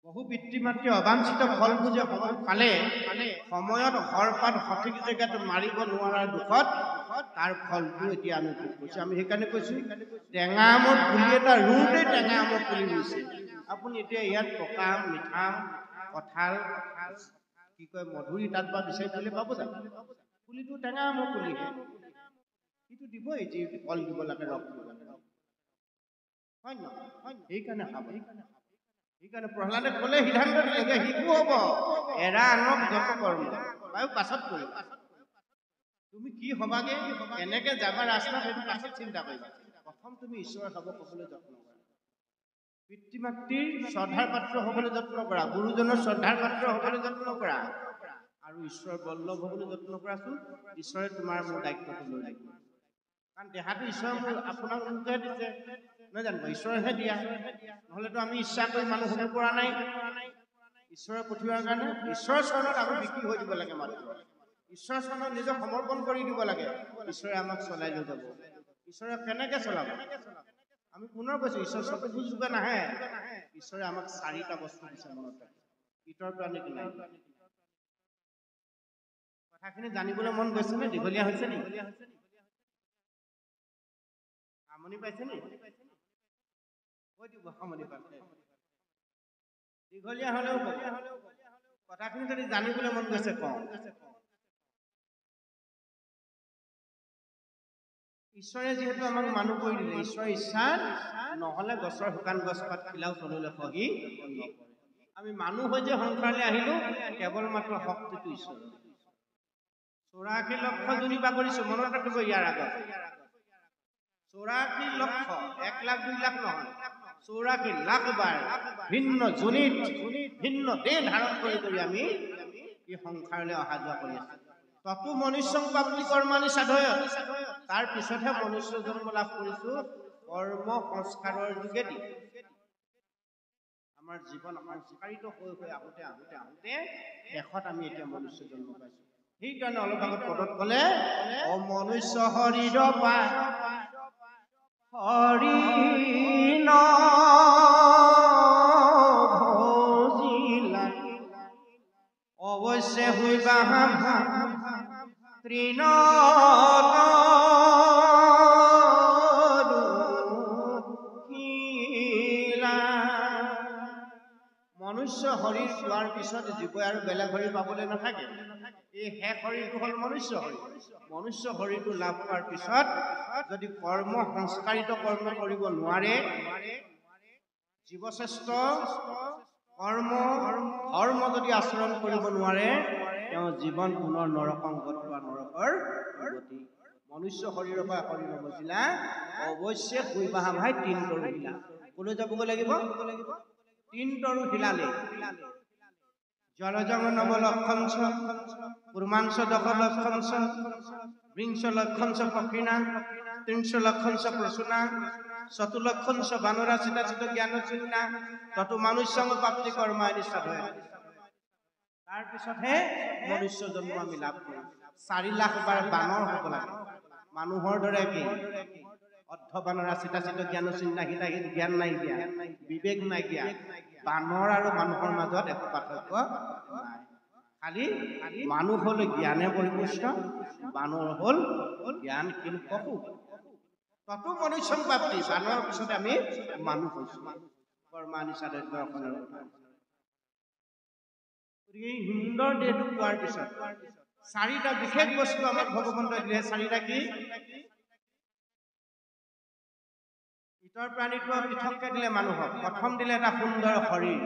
বহু পিতৃ মাতৃ অবাঞ্ছিত ফল বুজে পালে সময়ত শৰপাত সঠিক জেগাত মাৰিব নোৱাৰাৰ দুখত তাৰ ফলটো এতিয়া আমি ভোগ কৰিছোঁ। আমি সেইকাৰণে কৈছো টেঙা আমৰ পুলি এটা ৰুওঁতে টেঙা আমৰ পুলি ৰুইছে। আপুনি এতিয়া ইয়াত পকা আম, মিঠা আম, কঁঠাল, কি কয় মধুৰি তাত বা বিচাৰি পেলাই পাব জানো? পুলিটো টেঙা আমৰ পুলিহে, সিটো দিবই যি ফল দিব লাগে, ৰস দিব লাগে, হয় নহয়? সেইকাৰণে সেইকাৰণে প্ৰহ্লাদে ক'লে সিদ্ধান্ত দিলে যে শিশু হ'ব এৰা আনক যত কৰ্ম বাৰু পাছত কৰিবা। তুমি কি হবাগে, কেনেকে যাবা ৰাস্তা, সেইটো পাছত চিন্তা কৰিবা। প্ৰথম তুমি ঈশ্বৰৰ সেৱক হ'বলৈ যত্ন কৰা, পিতৃ মাতৃৰ শ্ৰদ্ধাৰ পাত্ৰ হ'বলৈ যত্ন কৰা, গুৰুজনৰ শ্ৰদ্ধাৰ পাত্ৰ হ'বলৈ যত্ন কৰা, আৰু ঈশ্বৰৰ বল্লভ হ'বলৈ যত্ন কৰাচোন। ঈশ্বৰে তোমাৰ মোৰ দায়িত্বটো লৈ লাগিব, কাৰণ দেহাটো ঈশ্বৰে মোৰ আপোনাক মোকহে দিছে, নহয় জানো? ঈশ্বৰেহে দিয়া, নহ'লেতো আমি ইচ্ছা কৰি মানুহ হ'ব পৰা নাই। ঈশ্বৰে পঠিওৱাৰ কাৰণে ঈশ্বৰৰ চৰণত আমি বিক্ৰী হৈ দিব লাগে। মাত্ৰ ঈশ্বৰৰ চৰণত নিজক সমৰ্পণ কৰি দিব লাগে। ঈশ্বৰে আমাক চলাই লৈ যাব। ঈশ্বৰে কেনেকে চলাব? আমি পুনৰ কৈছো, ঈশ্বৰ চতুৰ্ভুজ যোগে নাহে। ঈশ্বৰে আমাক 4টা বস্তু দিছে মনত ৰাখি, ইতৰ প্ৰাণীক নাই। কথাখিনি জানিবলৈ মন গৈছে নে? দীঘলীয়া হৈছে নি? আমনি পাইছে নি? কৈ দিব আমনি পাইছে। দীঘলীয়া হলেও কথাখিনি যদি জানিবলৈ মন গৈছে কওঁ। ঈশ্বৰে যিহেতু আমাক মানুহ কৰি দিলে, ঈশ্বৰৰ ইচ্ছা নহলে গছৰ শুকান গছপাত খিলাও তললৈ খহি নপৰে। আমি মানুহ হৈ যে সংসাৰলৈ আহিলো কেৱল মাত্ৰ শক্তিটো ঈশ্বৰৰ। 84 লক্ষ জুনি বাগৰিছো, মনত ৰাখিব ইয়াৰ আগত। 84 লক্ষ, 1 লাখ 2 লাখ নহয়, 84 লাখ বাৰ ভিন্ন জুনিত ভিন্ন দেহ ধাৰণ কৰি আমি এই সংসাৰলৈ অহা যোৱা কৰি আছো। ততো মনুষ্যং প্ৰাপ্তি কৰ্মাণি সাধয়। তাৰ পিছতহে মনুষ্য জন্ম লাভ কৰিছো কৰ্ম সংস্কাৰৰ যোগেদি। আমাৰ জীৱন সংস্কাৰিত হৈ আহোঁতে শেষত আমি এতিয়া মনুষ্য জন্ম পাইছো। সেইকাৰণে অলপ আগত পদত ক'লে অ মনুষ্য শৰীৰ পা হৰি ভজিলা অৱশ্যে হইবা তৃণ মনুষ্য শৰীৰ পোৱাৰ পিছত জীৱই আৰু বেলেগ শৰীৰ পাবলৈ নাথাকে। এই শেষ শৰীৰটো হ'ল মনুষ্য শৰীৰ। মনুষ্য শৰীৰটো লাভ কৰাৰ পিছত যদি কৰ্ম সংস্কাৰিত কৰ্ম কৰিব নোৱাৰে, জীৱশ্ৰেষ্ঠ কৰ্ম ধৰ্ম যদি আচৰণ কৰিব নোৱাৰে, তেওঁ জীৱন পুনৰ নৰকংগত বা নৰকৰ গতি। মনুষ্য শৰীৰৰ পৰা শৰীৰ নবচিলা অৱশ্যে কৈবাহা ভাই 3 তৰু শিলা। কলৈ যাবগৈ লাগিব? 3 তৰু শিলালে। জলজং নব লক্ষঞ্চ কুৰ্মাঞ্চ দশ লক্ষঞ্চ বিংশ লক্ষঞ্চ পক্ষিণা ত্ৰিংশ লক্ষঞ্চ প্ৰসূনা চতুলক্ষঞ্চ বানৰা চিতাচিত জ্ঞান চিন্না তত মনুষ্যং প্ৰাপ্তি কৰ্মাণি সাধয়। তাৰ পিছতহে মনুষ্য জন্ম আমি লাভ কৰিম। 4 লাখ বাৰ বানৰ হ'ব লাগে। মানুহৰ দৰে কি অৰ্ধ বানৰা চিতাচিত জ্ঞান চিন্না হিতাহিত জ্ঞান নাইকিয়া, বিবেক নাইকিয়া। বানৰ আৰু মানুহৰ মাজত একো পাৰ্থক্য নাই। খালি মানুহ হল জ্ঞানে পৰিপুষ্ট, বানৰ হল জ্ঞানহীন পশু। তত মনুষ্য প্ৰাপ্তি, বানৰ পিছতে আমি মানুহ হৈছো। কৰ্মাণি সাধয় দৰ্শনৰ কথা। এই সুন্দৰ দেহটো পোৱাৰ পিছত 4টা বিশেষ বস্তু আমাক ভগৱন্তই দিলে। 4টা কি? ইতৰ প্ৰাণীটো পৃথককে দিলে মানুহক। প্ৰথম দিলে এটা সুন্দৰ শৰীৰ,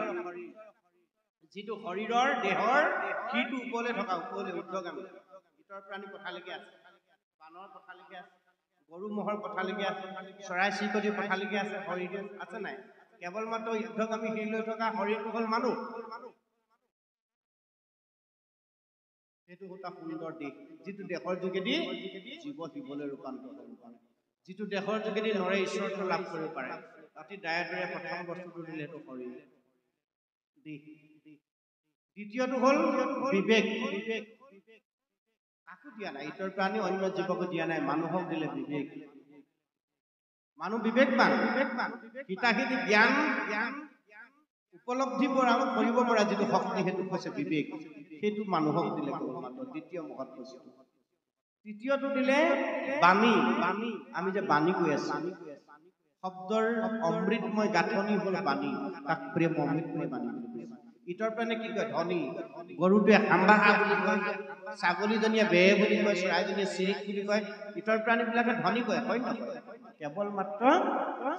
যিটো শৰীৰৰ দেহৰ সিটো ওপৰলৈ থকা, ওপৰলৈ ঊৰ্ধ্বগামী। ইতৰ প্ৰাণী পথালৈকে আছে, বানৰ পথালৈকে আছে, গৰু মহৰ পথালৈকে আছে, চৰাই চিৰিকটি পথালৈকে আছে। শৰীৰ আছে নাই? কেৱল মাত্ৰ ঊৰ্ধ্বগামী শিৰলৈ থকা শৰীৰটো হ'ল মানুহ। সেইটো এটা সুন্দৰ দেশ, যিটো দেহৰ যোগেদি জীৱ শিৱলৈ ৰূপান্তৰ হ'ব পাৰে, যিটো দেহৰ যোগেদি নৰে ঈশ্বৰটো লাভ কৰিব পাৰে। অতি দায়দৰে প্ৰথম বস্তুটো দিলে সেইটো শৰীৰ দেহ। দ্বিতীয়টো হ'ল বিবেক। কাকো দিয়া নাই, ইতৰ প্ৰাণী অন্য জীৱকো দিয়া নাই, মানুহক দিলে বিবেক। মানুহ বিবেকবান, হিতাহিত জ্ঞান উপলব্ধি কৰিব পৰা যিটো শক্তি, সেইটো হৈছে বিবেক। সেইটো মানুহক দিলে মাত্ৰ দ্বিতীয় মহৎ বস্তু। তৃতীয়টো দিলে বাণী। আমি যে বাণী কৈ আছো, শব্দৰ অমৃতময় গাঁথনি হ'ল বাণী। তাক প্ৰেম অমৃতময় বাণী বুলি কৈছে। ইতৰ প্ৰাণে কি কয়? ধনী। গৰুটোৱে হাম্বা বুলি কয়, ছাগলীজনীয়ে বে বুলি কয়, চৰাইজনীয়ে চিৰিক বুলি কয়। ইতৰ প্ৰাণীবিলাকে ধনী কয়, হয় নকয়? কেৱল মাত্ৰ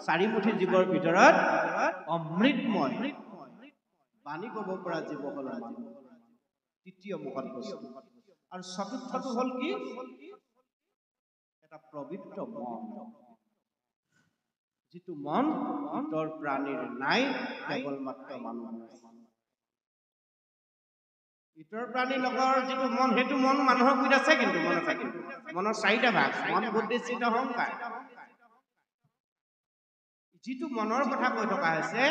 4 মুঠি জীৱৰ ভিতৰত অমৃতময় বাণী ক'ব পৰা জীৱ হ'ল মানুহ। তৃতীয় মহৎ বস্তু। আৰু চতুৰ্থটো হ'ল কি? এটা পবিত্ৰ মন, যিটো মন ইতৰ প্ৰাণীৰ নাই, কেৱল মাত্ৰ মানুহৰ। ইতৰ প্ৰাণীৰ লগৰ যিটো মন, সেইটো মন মানুহৰ গুৰিত আছে। কিন্তু মনত ৰাখিব, মনৰ 4টা ভাগ: মন, বুদ্ধি, চিত্ত, অহংকাৰ। যিটো মনৰ কথা কৈ থকা হৈছে,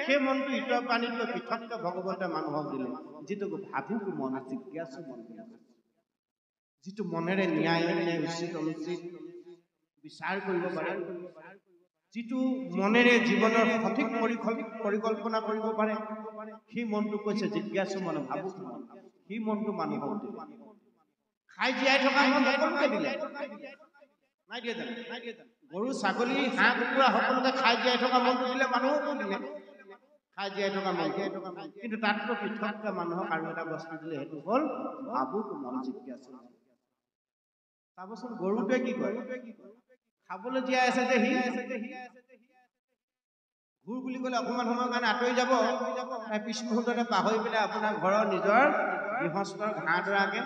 সেই মনটো ইতৰ প্ৰাণীতকৈ পৃথককৈ ভগৱন্তে মানুহক দিলে। যিটো ভাবুক মন, জিজ্ঞাসু মন, যিটো মনেৰে ন্যায় অন্যায়, উচিত অনুচিত বিচাৰ কৰিব পাৰে, যিটো মনেৰে জীৱনৰ সঠিক পৰিকল্পনা কৰিব পাৰে, সেই মনটো কৈছে জিজ্ঞাসু মন, ভাবুক মন। সেই মনটো মানুহক দিলে। খাই জীয়াই থকা মন সকলোকে দিলে, নাই দিয়ে জানো? গৰু ছাগলী হাঁহ কুকুৰা সকলোকে খাই জীয়াই থকা মনটো দিলে, মানুহকো দিলে খাই জীয়াই থকা মন। কিন্তু তাতকৈ পৃথককে মানুহক আৰু এটা বস্তু দিলে, সেইটো হ'ল ভাবুক মন জিজ্ঞাসা। চাবচোন গৰুটোৱে কি কয়, খাবলৈ জীয়াই আছে যে সি ঘূৰ বুলি ক'লে অকণমান সময়ৰ কাৰণে আঁতৰি যাব, পিছ মুহূৰ্ততে পাহৰি পেলাই আপোনাৰ ঘৰৰ নিজৰ গৃহস্থৰ ঘাঁহ দৰাকে,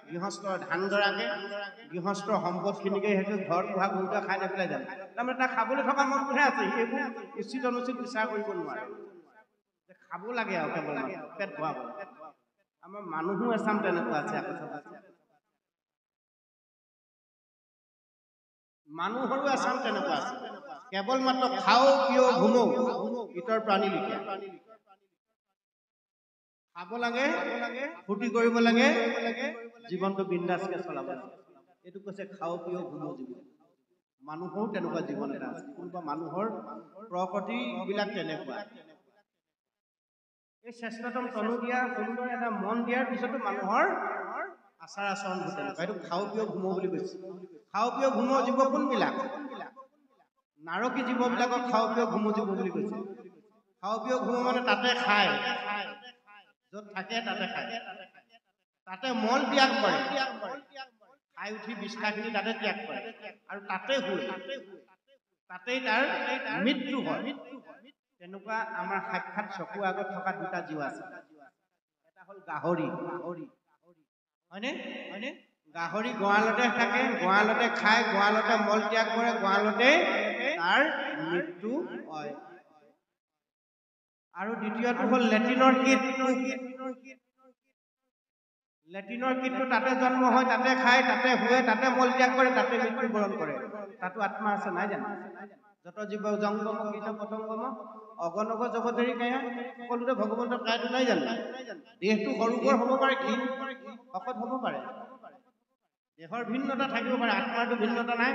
গৃহস্থৰ ধান দৰাকে, গৃহস্থৰ সম্পদখিনিকে সেইটো ঘৰত পোহা গৰুটোৱে খাই নেপেলাই জানো? তাৰমানে তাৰ খাবলৈ থকা মনটোহে আছে, সি এইবোৰ উচিত অনুচিত বিচাৰ কৰিব নোৱাৰে, খাব লাগে আৰু কেৱল পেট ভৰাব। আমাৰ মানুহো এচাম তেনেকুৱা আছে, মানুহৰো এচাম তেনেকুৱা আছে, কেৱল মাত্ৰ খাও পিও ঘুমো ইতৰ প্ৰাণী লিখে। খাব লাগে, ফূৰ্তি কৰিব লাগে, জীৱনটো বিন্দাসকে চলাব লাগে, এইটো কৈছে খাও পিও ঘুমো জীৱন। মানুহৰো তেনেকুৱা জীৱন এটা আছে, কোনোবা মানুহৰ প্ৰকৃতি বিলাক তেনেকুৱা। এই শ্ৰেষ্ঠতম তনু দিয়া সুন্দৰ এটা মন দিয়াৰ পিছতো মানুহৰ আচাৰ আচৰণবোৰ তেনেকুৱা। এইটো খাও পিও ঘুমো বুলি কৈছে। খাও পিও ঘুমো জীৱ কোনবিলাক? নাৰকী জীৱবিলাকক খাও পিও ঘুমো জীৱ বুলি কৈছে। খাও পিও ঘুমো মানে তাতে খায়, য'ত থাকে তাতে খায়, তাতে মল ত্যাগ কৰে, খাই উঠি বিষ্ঠাখিনি তাতে ত্যাগ কৰে আৰু তাতে শুৱে, তাতেই তাৰ মৃত্যু হয়। তেনেকুৱা আমাৰ সাক্ষাৎ চকুৰ আগত থকা দুটা জীৱ আছে, এটা হ'ল গাহৰি, হয়নে? গাহৰি গঁৰালতে থাকে, গঁৰালতে খায়, গঁৰালতে মল ত্যাগ কৰে, গঁৰালতে তাৰ মৃত্যু হয়। আৰু দ্বিতীয়টো হ'ল লেট্ৰিনৰ কীট। লেট্ৰিনৰ কীটটো তাতে জন্ম হয়, তাতে খায়, তাতে শুৱে, তাতে মল ত্যাগ কৰে, তাতে মৃত্যুবৰণ কৰে। তাতো আত্মা আছে, নাই জানো? যত জীৱ জংগম কীট পতংগম অগণক জগতেৰি কায়া, সকলোতে ভগৱন্তৰ কায়াটো নাই জানো? দেহটো সৰু বৰ হ'ব পাৰে, ক্ষীণ শকত হ'ব পাৰে, দেহৰ ভিন্নতা থাকিব পাৰে, আত্মাৰটো ভিন্নতা নাই।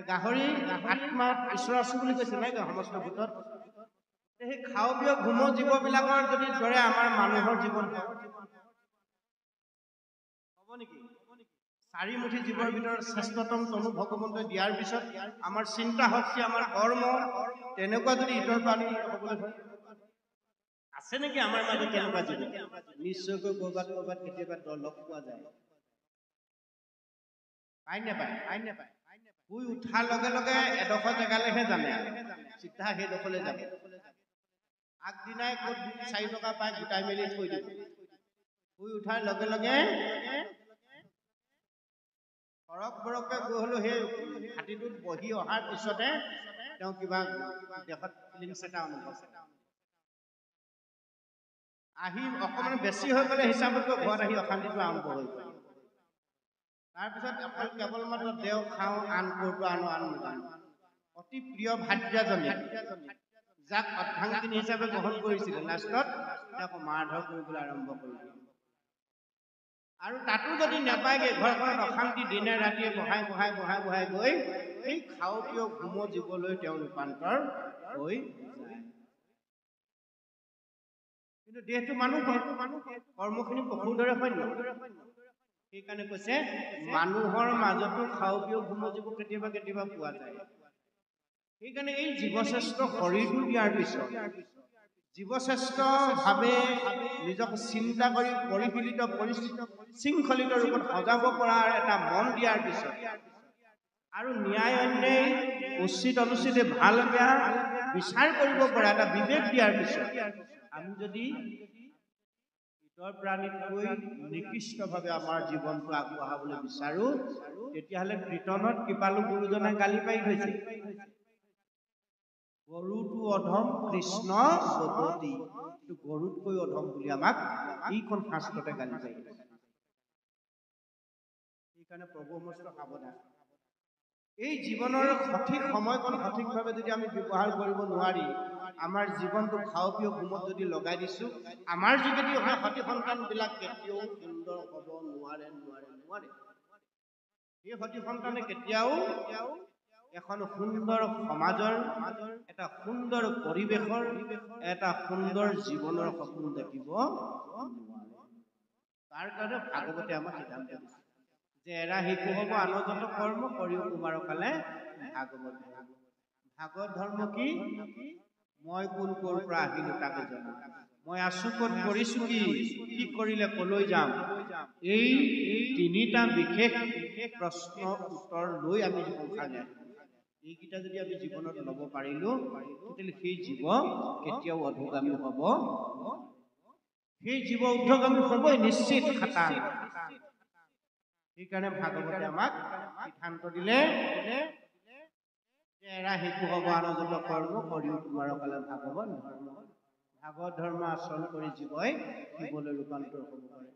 গাহৰি আত্মা ঈশ্বৰ আছো বুলি কৈছে, নাই সমস্ত ভূতত। সেই খাও পিও ঘুমো জীৱবিলাকৰ যদি দৰে আমাৰ মানুহৰ জীৱন হ'ব নেকি? চাৰিমুঠি জীৱৰ ভিতৰত শ্ৰেষ্ঠতম তনু ভগৱন্তই দিয়াৰ পিছত আমাৰ চিন্তা শক্তি, আমাৰ কৰ্ম তেনেকুৱা যদি ইতৰ প্ৰাণী হ'বলৈ হয়, আছে নেকি আমাৰ মাজত তেনেকুৱা জীৱ? নিশ্চয়কৈ ক'ৰবাত কেতিয়াবা লগ পোৱা যায়। পাই নাপায়? শুই উঠাৰ লগে লগে এডোখৰ জেগালৈহে জানে, চিধা সেইডোখৰলৈ যাব। আগদিনাই ক'ত 4 টকা পাই গোটাই মেলি থৈ দিব। শুই উঠাৰ লগে লগে সৰক বৰককে গৈ হ'লেও সেই হাতীটোত বহি অহাৰ পিছতে তেওঁ কিবা দেহত ফিলিংছ এটা অনুভৱ আহি অকণমান বেছি হৈ গ'লে হিচাপতকৈ ঘৰত আহি অশান্তিটো আৰম্ভ হৈ গ'ল। তাৰপিছত কেৱল মাত্ৰ দেও খাওঁ, আন ক'ৰটো আনো নাজানো। অতি প্ৰিয় ভাৰ্যাজনী যাক অৰ্ধাংগিনী হিচাপে গ্ৰহণ কৰিছিলে, লাষ্টত তেওঁক মাৰধৰ কৰিবলৈ আৰম্ভ কৰিলে। আৰু তাতো যদি নাপায়গে, ঘৰখনত অশান্তি দিনে ৰাতিয়ে বহাই গৈ এই খাও পিও ঘুমো জীৱলৈ তেওঁ ৰূপান্তৰ হৈ যায়। কিন্তু দেহটো মানুহ, কৰ্মখিনি পশুৰ দৰে সৈন্য। সেইকাৰণে কৈছে মানুহৰ মাজতো খাও পিও ঘুমো জীৱ কেতিয়াবা পোৱা যায়। সেইকাৰণে এই জীৱশ্ৰেষ্ঠ শৰীৰটো দিয়াৰ পিছত জীৱশ্ৰেষ্ঠ ভাৱে নিজক চিন্তা কৰি পৰিশীলিত শৃংখলিত ৰূপত সজাব পৰাৰ এটা মন দিয়াৰ পিছত আৰু ন্যায় অন্যায় উচিত অনুচিতে ভাল বেয়া বিচাৰ কৰিব পৰা এটা বিবেক দিয়াৰ পিছত আমি যদি ইতৰ প্ৰাণীতকৈ নিকৃষ্টভাৱে আমাৰ জীৱনটো আগবঢ়াবলৈ বিচাৰো, তেতিয়াহ'লে কীৰ্তনত কৃপালু গুৰুজনে গালি পাৰি থৈছে, গৰুটো অধম কৃষ্ণ বদতি, গৰুতকৈ অধম বুলি আমাক এইখন শাস্ত্ৰতে গালি পাৰি থৈছে। সেইকাৰণে প্ৰভু সমস্ত সাৱধান। এই জীৱনৰ সঠিক সময়কণ সঠিকভাৱে যদি আমি ব্যৱহাৰ কৰিব নোৱাৰি, আমাৰ জীৱনটো খাও পিও ঘুমত যদি লগাই দিছো, আমাৰ যোগেদি অহা সতি সন্তানবিলাক কেতিয়াও সুন্দৰ হ'ব নোৱাৰে। সেই সতি সন্তানে কেতিয়াও এখন সুন্দৰ সমাজৰ, এটা সুন্দৰ পৰিৱেশৰ, এটা সুন্দৰ জীৱনৰ সপোন দেখিব নোৱাৰে। তাৰ কাৰণে ভাগৱতে আমাক সিদ্ধান্ত দিছে। যে এৰা শিশু হ'ব আনজত কৰ্ম কৰিও কুমাৰ কালে ভাগৱত ভাগৱত ধৰ্ম কি মই কোন ক'ৰ পৰা আহিলো তাকে জনা মই আছো ক'ত কৰিছো কি কৰিলে কলৈ যাম এই তিনিটা বিশেষ প্ৰশ্ন উত্তৰ লৈ আমি সংসাৰলৈ এইকেইটা যদি আমি জীৱনত ল'ব পাৰিলো তেতিয়াহ'লে সেই জীৱ কেতিয়াও অধোগামী হ'ব সেই জীৱ ঊৰ্ধ্বগামী হ'বই নিশ্চিত খাটাং সেইকাৰণে ভাগৱতে আমাক সিদ্ধান্ত দিলে যে এৰা শিশু হ'ব আনজত কৰ্ম কৰিও কুমাৰ কালে ভাগৱত ধৰ্ম ভাগৱত ধৰ্ম আচৰণ কৰি জীৱই শিৱলৈ ৰূপান্তৰ হ'ব পাৰে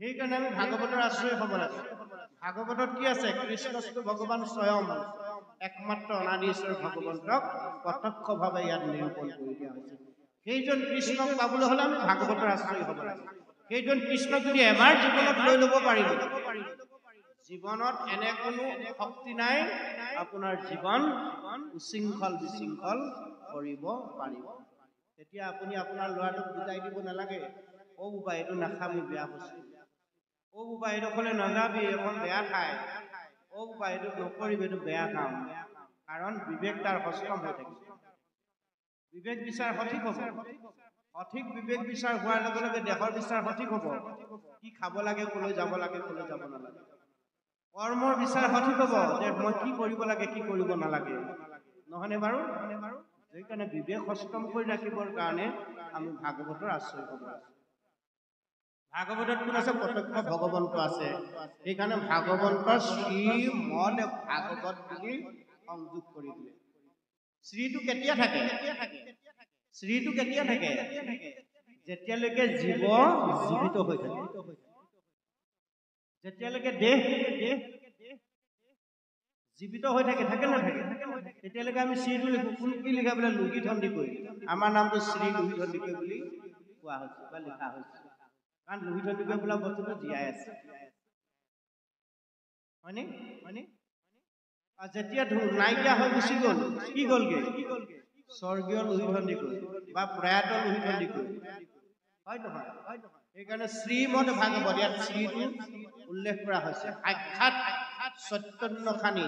সেইকাৰণে আমি ভাগৱতৰ আশ্ৰয় হ'ব লাগে ভাগৱতত কি আছে কৃষ্ণস্তু ভগৱান স্বয়ং একমাত্ৰ অনাদি ঈশ্বৰ ভগৱন্তক প্ৰত্যক্ষভাৱে ইয়াত নিৰূপণ কৰি দিয়া হৈছে সেইজন কৃষ্ণক পাবলৈ হ'লে আমি ভাগৱতৰ আশ্ৰয় হ'ব লাগে সেইজন কৃষ্ণক যদি এবাৰ জীৱনত লৈ ল'ব পাৰিলো জীৱনত এনে কোনো শক্তি নাই আপোনাৰ জীৱন উশৃংখল বিশৃংখল কৰিব পাৰিব তেতিয়া আপুনি আপোনাৰ ল'ৰাটোক বুজাই দিব নালাগে অ' বোবা এইটো নাখাবি বেয়া বস্তু অ' বোবা এইডোখৰলৈ নাযাবি এখন বেয়া ঠাই অ' বোবা এইটো নকৰিবি এইটো বেয়া কাম কাৰণ বিবেক তাৰ হস্তম হৈ থাকিব বিবেক বিচাৰ সঠিক হ'ব সঠিক বিবেক বিচাৰ হোৱাৰ লগে লগে দেহৰ বিচাৰ সঠিক হ'ব কি খাব লাগে কলৈ যাব নালাগে কৰ্মৰ বিচাৰ সঠিক হ'ব যে মই কি কৰিব লাগে কি কৰিব নালাগে নহয়নে বাৰু সেইকাৰণে বিবেক সষ্টম কৰি ৰাখিবৰ কাৰণে আমি ভাগৱতৰ আশ্ৰয় হ'ব ভাগৱতত কোন আছে প্ৰত্যক্ষ ভগৱন্ত আছে সেইকাৰণে ভাগৱন্তৰ শ্ৰীমদ ভাগৱত বুলি সংযোগ কৰি দিলে শ্ৰীটো কেতিয়া থাকে যেতিয়ালৈকে জীৱ জীৱিত হৈ থাকে যেতিয়ালৈকে দেহ জীৱিত হৈ থাকে নাথাকে তেতিয়ালৈকে আমি শ্ৰীটো লিখো কোন কি লিখা বোলে লোহিত সন্দিকৈ আমাৰ নামটো শ্ৰী লোহিত সন্দিকৈ বুলি কোৱা হৈছে বা লিখা হৈছে কাৰণ লোহিত সন্দিকৈ বোলা বস্তুটো জীয়াই আছে হয়নে যেতিয়া নাইকিয়া হৈ গুচি গ'ল কি গ'লগে স্বৰ্গীয় লোহিত সন্দিকৈ বা প্ৰয়াত লোহিত সন্দিকৈ হয় নহয় সেইকাৰণে শ্ৰীমদ ভাগৱত ইয়াত শ্ৰীটো উল্লেখ কৰা হৈছে সাক্ষাৎ চৈতন্য খানি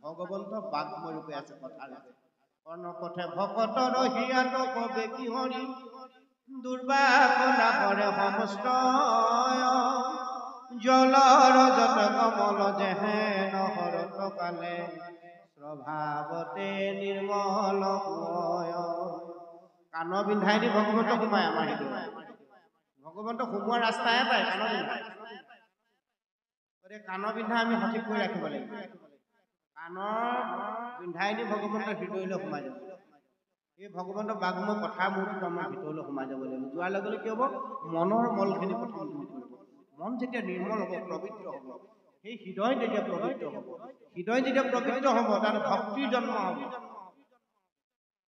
ভগৱন্ত বাগ্ময় ৰূপে আছে কথাৰে কৰ্ণপথে ভকত ৰহিয়াত কবে কি হৰি দুৰ্বাসনা কৰে সমস্ত জলৰ যত কমল যেহেন হৰত কালে স্বভাৱতে নিৰ্মল কাণ বিন্ধাই দি ভগৱন্ত সোমায় আমাৰ হৃদয় ভগৱন্ত সোমোৱাৰ ৰাস্তা এটাই কাণ বিন্ধাই কাণ বিন্ধা আমি সঠিক কৰি ৰাখিব লাগিব কাণৰ বিন্ধাই দি ভগৱন্ত হৃদয়লৈ সোমাই যাব এই ভগৱন্ত বাগ্ময় কথা মূৰটো আমাৰ ভিতৰলৈ সোমাই যাব লাগিব যোৱাৰ লগে লগে কি হ'ব মনৰ মলখিনি প্ৰথম দূৰ কৰিব মন যেতিয়া নিৰ্মল হ'ব পবিত্ৰ হ'ব সেই হৃদয় যেতিয়া পবিত্ৰ হ'ব তাত ভক্তিৰ জন্ম হ'ব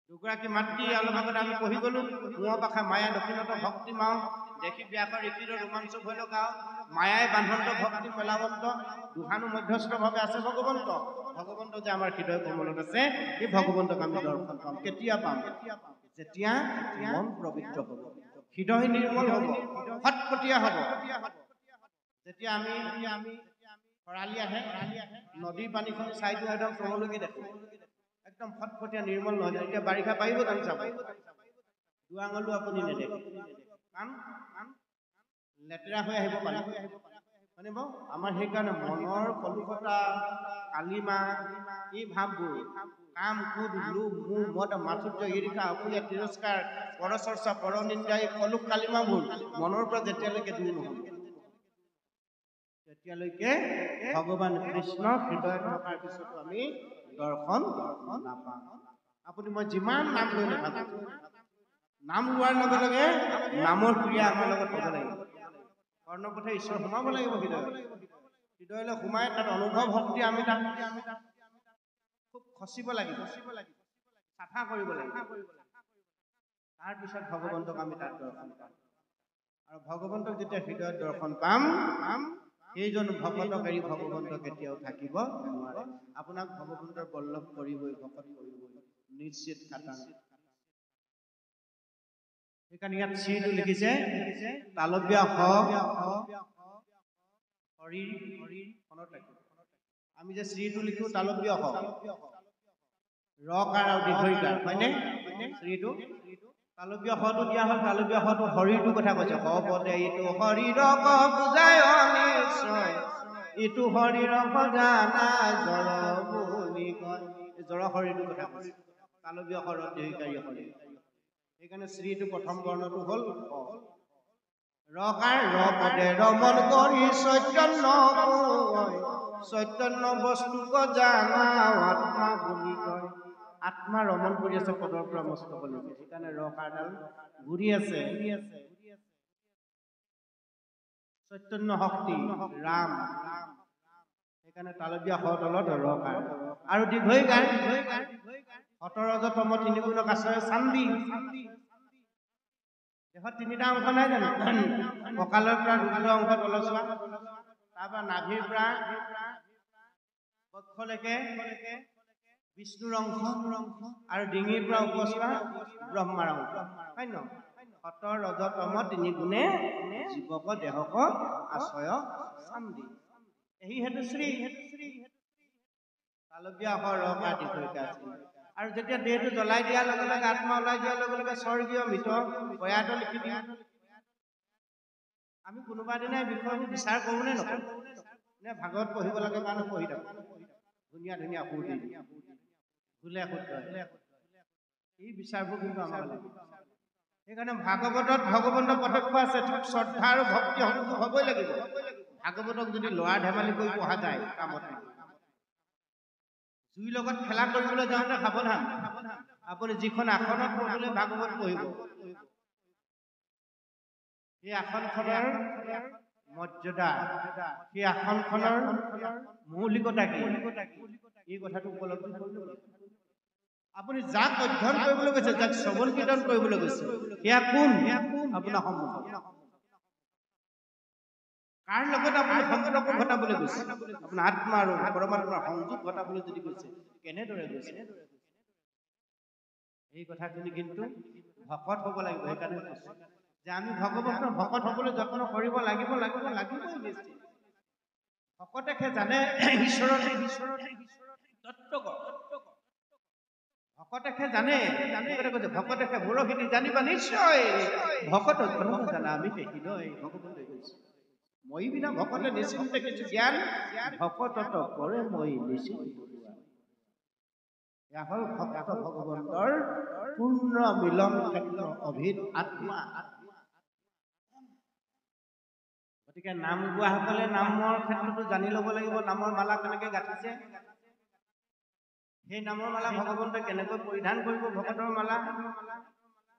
দুগৰাকী মাতৃ অলপ আগতে আমি পঢ়ি গ'লো মোহ পাখা মায়া দক্ষিণত ভক্তি মাও দেখি ব্যাসৰ ঋতুৰ ৰোমাঞ্চক হৈ লগাও মায়াই বান্ধন্ত ভক্তি পেলাবন্ত দুহানো মধ্যস্থভাৱে আছে ভগৱন্ত যে আমাৰ হৃদয় কমলত আছে এই ভগৱন্তক আমি দৰ্শন পাম কেতিয়া পাম যেতিয়া মন পবিত্ৰ হ'ব হৃদয় নিৰ্মল হ'ব ফটফটীয়া হ'ব যেতিয়া আমি খৰালি আহে নদীৰ পানীখন চাই দিওঁ একদম তললৈকে দেখো একদম ফটফটীয়া নিৰ্মল নহয় এতিয়া বাৰিষা পাৰিব জানো চাব দুৱাঙলো আপুনি নেদেখে কাৰণ লেতেৰা হৈ আহিব পানী মানে বাৰু আমাৰ সেইকাৰণে মনৰ কলুকতা কালিমা এই ভাৱবোৰ কাম ক্ৰোধ লোভ মোহ মদ মাধুৰ্য ঈৰ্ষা অসূয়া তিৰস্কাৰ পৰচৰ্চা পৰনিন্দা এই কলুক কালিমাবোৰ মনৰ পৰা যেতিয়ালৈকে দূৰ নহ'ব তেতিয়ালৈকে ভগৱান কৃষ্ণ হৃদয়ত থকাৰ পিছতো আমি দৰ্শন নাপাম আপুনি মই যিমান নাম লৈ নাথাকো নাম লোৱাৰ লগে লগে নামৰ ক্ৰিয়া আমাৰ লগত হ'ব লাগিব কৰ্ণপথে ঈশ্বৰ সোমাব লাগিব হৃদয়লৈ সোমাই তাত অনুভৱ শক্তি আমি তাত খুব খচিব লাগিব চাফা কৰিব লাগিব তাৰপিছত ভগৱন্তক আমি তাত দৰ্শন পাম আৰু ভগৱন্তক যেতিয়া হৃদয়ত দৰ্শন পাম সেইজন ভকতক এৰি ভগৱন্ত কেতিয়াও থাকিব নোৱাৰে আপোনাক ভগৱন্তৰ বল্লভ কৰিবই ভকত কৰিবই নিশ্চিত খাটাং সেইকাৰণে ইয়াত শ্ৰীটো লিখিছে তালব্য হ শৰীৰ মনত ৰাখিব আমি যে শ্ৰীটো লিখো তালব্য হ ৰকাৰ আৰু দীৰ্ঘইকাৰ হয়নে শ্ৰীটো তালব্য হটো দিয়া হ'ল তালব্য হটো শৰীৰটো কথা কৈছে হ পদে ইটো শৰীৰক বুজায় নিশ্চয় ইটো শৰীৰক জানা জড় বুলি কয় জড় শৰীৰটো কথা কৈছে তালব্য হৰ দীৰ্ঘইকাৰী শৰীৰ সেইকাৰণে শ্ৰীটো প্ৰথম বৰ্ণটো হ'ল ৰকাৰ ৰ পদে ৰমন কৰি চৈতন্য বস্তুক জানা আত্মা বুলি কয় আত্মা ৰমন কৰি আছে পদৰ পৰা মস্তকলৈকে সেইকাৰণে ৰকাৰডাল ঘূৰি আছে চৈতন্য শক্তি ৰাম সেইকাৰণে তালব্য হ তলত ৰকাৰ আৰু দীৰ্ঘইকাৰ সতৰজতম তিনি গুণক আশ্ৰয় চান্দি দেহত তিনিটা অংশ নাই জানো কঁকালৰ পৰা দুটা অংশ তলচোৱা তাৰপৰা নাভিৰ পৰা বক্ষলৈকে বিষ্ণুৰ অংশ আৰু ডিঙিৰ পৰা উপচোৱা ব্ৰহ্মাৰ অংশ হয় ন সতৰ ৰজতম তিনি গুণে জীৱক দেহক আশ্ৰয় চান্দি এই হেতু শ্ৰী তালব্য হ ৰকাৰ দীৰ্ঘইকাৰ আৰু যেতিয়া দেহটো জ্বলাই দিয়াৰ লগে লগে আত্মা ওলাই দিয়াৰ লগে লগে স্বৰ্গীয় মৃত বয়াটো লিখি দিম আমি কোনোবা দিনাই বিষয়বোৰ বিচাৰ কৰোঁ নে নকৰোঁ নে ভাগৱত পঢ়িব লাগে কাৰণে পঢ়ি থাকোঁ ধুনীয়া ধুনীয়া সুৰ দি ভুলে শুদ্ধ এই বিচাৰবোৰ কিন্তু আমাৰ লাগিব সেইকাৰণে ভাগৱতত ভগৱন্তৰ প্ৰত্যক্ষ আছে শ্ৰদ্ধা আৰু ভক্তি হ'বই লাগিব ভাগৱতক যদি ল'ৰা ধেমালি কৰি পঢ়া যায় কামত জুইৰ লগত খেলা কৰিবলৈ যাওঁতে সাৱধান আপুনি যিখন আসনত পঢ়িলে ভাগৱত পঢ়িব সেই আসনখনৰ মৰ্যাদা সেই আসনখনৰ মৌলিকতা কি এই কথাটো উপলব্ধি কৰিব আপুনি যাক অধ্যয়ন কৰিবলৈ গৈছে যাক শ্ৰৱণ কীৰ্তন কৰিবলৈ গৈছে সেয়া কোন আপোনাৰ সন্মুখত কাৰ লগত আপুনি সম্পৰ্ক ঘটাবলৈ গৈছে আপোনাৰ আত্মা আৰু পৰমাত্মাৰ সংযোগ ঘটাবলৈ যদি গৈছে কেনেদৰে গৈছে এই কথাখিনি কিন্তু ভকত হ'ব লাগিব সেইকাৰণে যে আমি ভগৱন্তৰ ভকত হ'বলৈ যত্ন কৰিব লাগিবই নিশ্চিত ভকতেহে জানে ঈশ্বৰৰ তত্ত্ব ভকতেহে জানে কৈছে ভকতেহে মুৰহিনী জানিবা নিশ্চয় ভকত জানা আমি দেখি নয় ভগৱন্তে কৈছে মই বিনা ভকতে নিশ্চিন্তে কিছু জ্ঞান ভকতত কৰে মই নিশ্চিন্ত এয়া হ'ল ভকত ভগৱন্তৰ পূৰ্ণ মিলন ক্ষেত্ৰ অভিদ আত্মা গতিকে নাম গোৱাসকলে নামৰ ক্ষেত্ৰতো জানি ল'ব লাগিব নামৰ মালা কেনেকৈ গাঁঠিছে সেই নামৰ মালা ভগৱন্তই কেনেকৈ পৰিধান কৰিব ভকতৰ মালা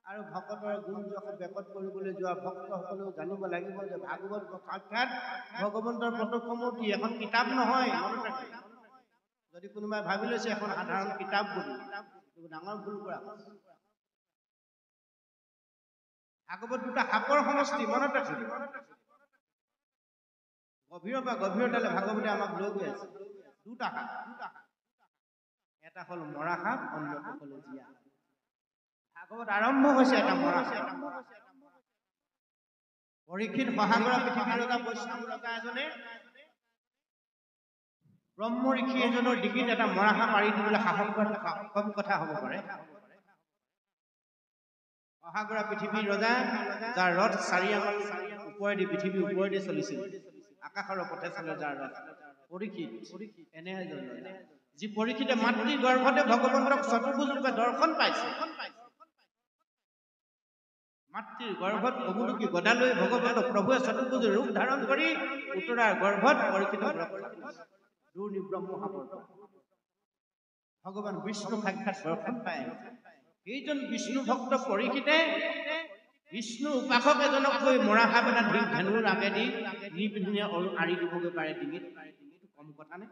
আৰু ভকতৰ গুণ যশ ব্যাপক কৰিবলৈ যোৱা ভক্তসকলেও জানিব লাগিব যে ভাগৱত সাক্ষাৎ ভগৱন্তৰ প্ৰত্যক্ষমূৰ্তি এখন কিতাপ নহয় মনত ৰাখিব যদি কোনোবাই ভাবি লৈছে এখন সাধাৰণ কিতাপ বুলি ডাঙৰ ভুল কৰা ভাগৱত দুটা সাপৰ সমষ্টি মনত ৰাখিব গভীৰৰ পৰা গভীৰতালৈ ভাগৱতে আমাক লৈ গৈ আছে দুটা সাপ এটা হ'ল মৰা সাপ অন্যটো হ'ল জীয়া ভাগৱত আৰম্ভ হৈছে এটা মৰা সাপ পৰীক্ষিত সহাগৰা পৃথিৱীৰ ৰজা বৈষ্ণৱ ৰজা এজনে ব্ৰহ্ম ঋষি এজনৰ ডিঙিত এটা মৰা সাপ মাৰি দিবলৈ সাহস কম কথা হ'ব পাৰে সহাগৰা পৃথিৱীৰ ৰজা যাৰ ৰথ 4 আঙুল ওপৰেদি পৃথিৱীৰ ওপৰেদি চলিছিল আকাশৰ পথে চলে যাৰ ৰথ পৰীক্ষিত এনে এজন ৰজা যি পৰীক্ষিতে মাতৃ গৰ্ভতে ভগৱন্তক চতুৰ্ভুজ ৰূপে দৰ্শন পাইছে মাতৃৰ গৰ্ভত অমুলুকি গদা লৈ ভগৱন্ত প্ৰভুৱে চতুৰ্ভুজ ৰূপ ধাৰণ কৰি উত্তৰাৰ গৰ্ভত পৰীক্ষিতক দুৰ্নি ব্ৰহ্ম সাপৰ ভগৱান বিষ্ণু সাক্ষাৎ দৰ্শন পায় সেইজন বিষ্ণু ভক্ত পৰীক্ষিতে বিষ্ণু উপাসক এজনক কৈ মৰা সাপ এটা ধেনুৰ আগেদি নি পিন্ধি আৰি দিবগৈ পাৰে ডিঙিত কম কথা নে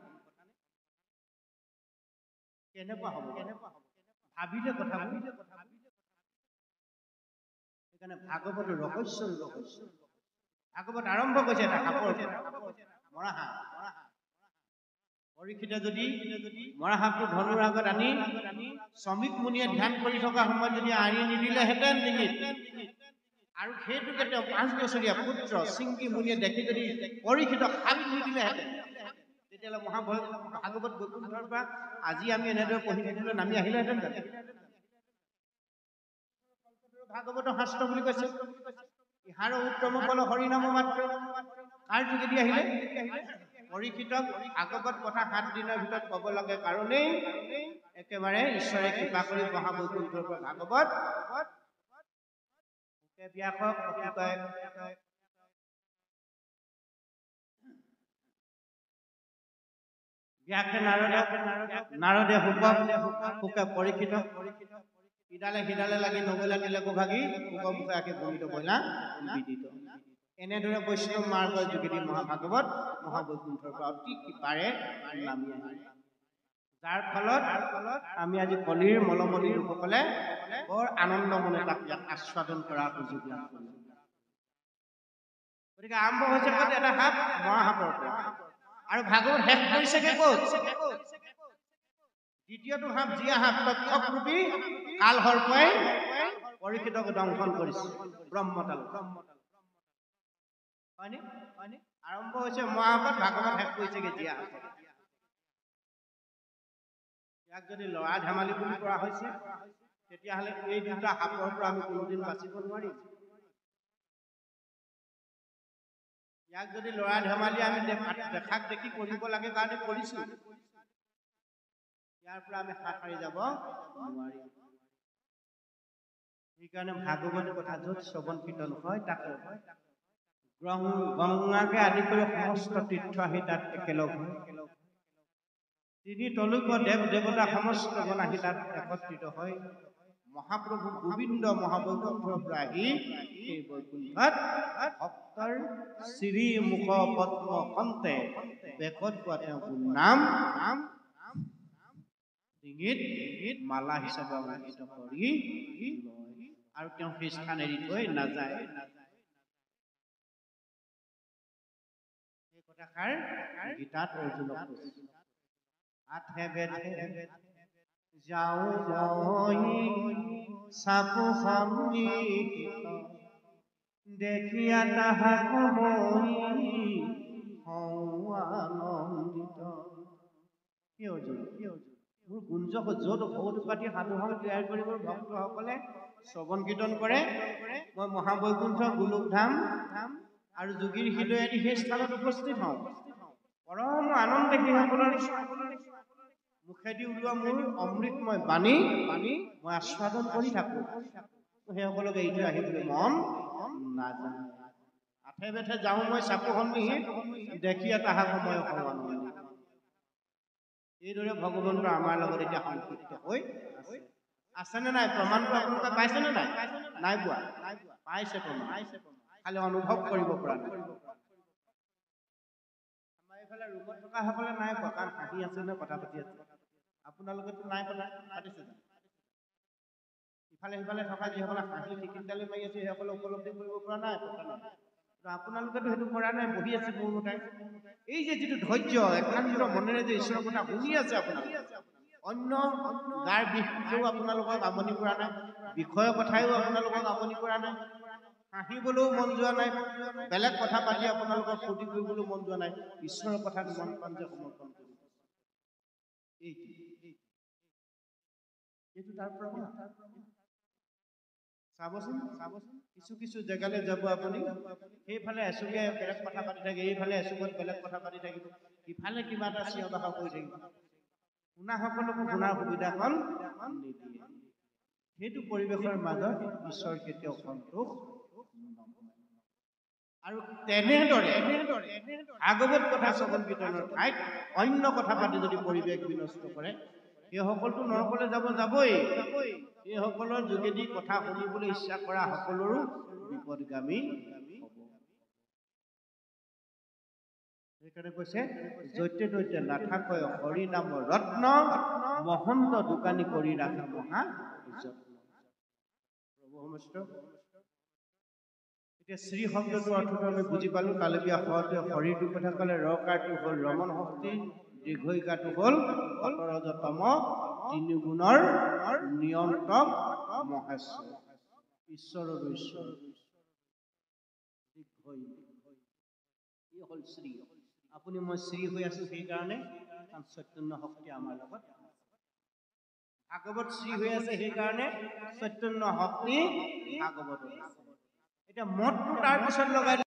কেনেকুৱা হ'ব ভাবিলে কথা সেইকাৰণে ভাগৱত ৰহস্য ভাগৱত আৰম্ভ কৰিছে এটা সাপৰ মৰা সাপ পৰীক্ষিতে যদি মৰা সাপটো ধনুৰ আগত আনি শ্ৰমিক মুনিয়ে ধ্যান কৰি থকা সময়ত যদি আনি নিদিলেহেঁতেন ডিঙিত আৰু সেইটোকে তেওঁ 5 বছৰীয়া পুত্ৰ চিংকি মুনিয়ে দেখি যদি পৰীক্ষিতক হাত নিদিলেহেঁতেন তেতিয়াহ'লে ভাগৱত বৈকুণ্ঠৰ পৰা আজি আমি এনেদৰে পঢ়ি থাকিবলৈ নামি আহিলেহেঁতেন জানো? ভাগৱত শাস্ত্ৰ বুলি কৈছে ইহাৰ উত্তম ফল হৰিনাম মাত্ৰ কাৰ যোগেদি আহিলে পৰীক্ষিতক ভাগৱত কথা 7 দিনৰ ভিতৰত ক'ব লাগে কাৰণেই একেবাৰে ঈশ্বৰে কৃপা কৰি মহাবৈকুণ্ঠৰ পৰা ভাগৱত ব্যাসক ব্যাসে নাৰদে শুকে পৰীক্ষিতক সিডালে লাগি নগলা নিলেকো ভাগি মুখে আঁকি ভূমিত বইলা বিদিত এনেদৰে বৈষ্ণৱ মাৰ্গৰ যোগেদি মহাভাগৱত মহাবৈকুণ্ঠৰ পৰা অতি কৃপাৰে নামি আহিল যাৰ ফলত আমি আজি কলিৰ মলমলী লোকসকলে বৰ আনন্দ মনে তাক আস্বাদন কৰাৰ সুযোগ লাভ কৰিলোঁ গতিকে আৰম্ভ হৈছে ক'ত এটা সাপ মহাসাপৰ পৰা আৰু ভাগৱত শেষ কৰিছেগে ক'ত দ্বিতীয়টো সাপ জীয়া সাপ তক্ষকৰূপী কাল সৰ্পই পৰীক্ষিতক দংশন কৰিছে ব্ৰহ্মতাল হয়নে আৰম্ভ হৈছে মহাসাপত ভাগৱত শেষ কৰিছেগে জীয়া সাপ ইয়াক যদি লৰা ধেমালি বুলি কৰা হৈছে তেতিয়াহ'লে এই দুটা সাপৰ পৰা আমি কোনোদিন বাচিব নোৱাৰিম ইয়াক যদি লৰা ধেমালি আমি দেখাক দেখি কৰিব লাগে কাৰণে কৰিছো ইয়াৰ পৰা আমি হাত সাৰি যাব নোৱাৰিম সেইকাৰণে ভাগৱত কথা য'ত শ্ৰৱণ কীৰ্তন হয় তাক গংগাকে আদি কৰি সমস্ত তীৰ্থ আহি তাত একেলগ হয় তিনি তলুক দেৱ দেৱতা সমস্ত গণ আহি তাত একত্ৰিত হয় মহাপ্ৰভু গোবিন্দ মহাবৈকুণ্ঠৰ পৰা আহি সেই বৈকুণ্ঠত ভক্তৰ শ্ৰীমুখ পদ্ম কণ্ঠে বেকত পোৱা তেওঁ নাম ডিঙিত মালা হিচাপে অংকিত কৰি আৰু তেওঁ সেই স্থান এৰি থৈ নাযায় সেই কথাষাৰ গীতাত অৰ্জুনক কৈছে আঠে বেঠে যাওঁ মই চাপু সন্নিহিত দেখিয়া তাহাক মই হওঁ আনন্দিত কি অৰ্জুন মোৰ গুঞ্জ য'ত ভৌত পাতি সাধুসং তৈয়াৰ কৰি মোৰ ভক্তসকলে শ্ৰৱণ কীৰ্তন কৰে মই মহাবৈকুণ্ঠ গোলোক ধাম আৰু যোগীৰ হৃদয়েদি সেই স্থানত উপস্থিত হওঁ পৰম আনন্দে সেইসকলৰ মুখেদি ওলোৱা মোৰ অমৃতময় বাণী মই আস্বাদন কৰি থাকো সেইসকলক এৰি থৈ আহিবলৈ মন নাযায় আঠে বেঠে যাওঁ মই চাপু সন্নিহিত দেখিয়া তাহাক মই আনন্দিত এইদৰে ভগৱন্ত আমাৰ লগত এতিয়া সংযুক্ত হৈ আছেনে নাই প্ৰমাণটো আপোনালোকে পাইছেনে নাই নাই পোৱা পাইছে প্ৰমাণ খালি অনুভৱ কৰিব পৰা নাই আমাৰ এইফালে ৰুমত থকা সকলে নাই পোৱা কাৰণ হাঁহি আছে নে কথা পাতি আছে আপোনালোকেতো নাই পাতিছে ইফালে সিফালে থকা যিসকলে হাঁহি টিকিটালি মাৰি আছে সেইসকলে উপলব্ধি কৰিব পৰা নাই আপোনালোকেতো সেইটো কৰা নাই বহি আছে মোৰ মতে এই যে যিটো ধৈৰ্য একান্ত মনেৰে যে ঈশ্বৰৰ কথা শুনি আছে আপোনালোকে অন্য গাৰ বিষয়েও আপোনালোকক আমনি কৰা নাই বিষয়ৰ কথাইও আপোনালোকক আমনি কৰা নাই হাঁহিবলৈও মন যোৱা নাই বেলেগ কথা পাতি আপোনালোকক ফূৰ্তি কৰিবলৈও মন যোৱা নাই ঈশ্বৰৰ কথাত মন প্ৰাণ যে সমৰ্পণ কৰিব এইটো তাৰ প্ৰমাণ চাবচোন কিছু জেগালৈ যাব আপুনি সেইফালে এচুকে বেলেগ কথা পাতি থাকে এইফালে এচুকত বেলেগ কথা পাতি থাকিব ইফালে কিবা এটা চিঞৰ বাখৰ কৰি থাকিব শুনাসকলকো শুনাৰ সুবিধাকণ নিদিয়ে সেইটো পৰিৱেশৰ মাজত ঈশ্বৰ কেতিয়াও সন্তোষ আৰু তেনেদৰে ভাগৱত কথা শ্ৰৱণ কীৰ্তনৰ ঠাইত অন্য কথা পাতি যদি পৰিৱেশ বিনষ্ট কৰে সেইসকলতো নৰকলৈ যাবই সেইসকলৰ যোগেদি কথা শুনিবলৈ ইচ্ছা কৰা সকলৰো বিপদগামী হ'ব সেইকাৰণে কৈছে য'তে ত'তে নাথাকৈ হৰি নাম ৰত্ন মহন্ত দোকানী কৰি ৰাখা মহা যত্ন প্ৰভু সমস্ত এতিয়া শ্ৰী শব্দটোৰ অৰ্থটো আমি বুজি পালো তালবীয়া হওঁতে হৰিটোৰ কথা ক'লে ৰকাৰটো হ'ল ৰমণ শক্তি দীৰ্ঘিকাটো হ'ল অতৰজতম তিনি গুণৰ নিয়ন্ত্ৰক মহেশ্বৰ ঈশ্বৰৰ ঈশ্বৰ হৈ ই হ'ল শ্ৰী আপুনি মই শ্ৰী হৈ আছো সেইকাৰণে কাৰণ চৈতন্য শক্তি আমাৰ লগত ভাগৱত শ্ৰী হৈ আছে সেইকাৰণে চৈতন্য শক্তি ভাগৱতত আছে এতিয়া মদটো তাৰ পিছত লগাই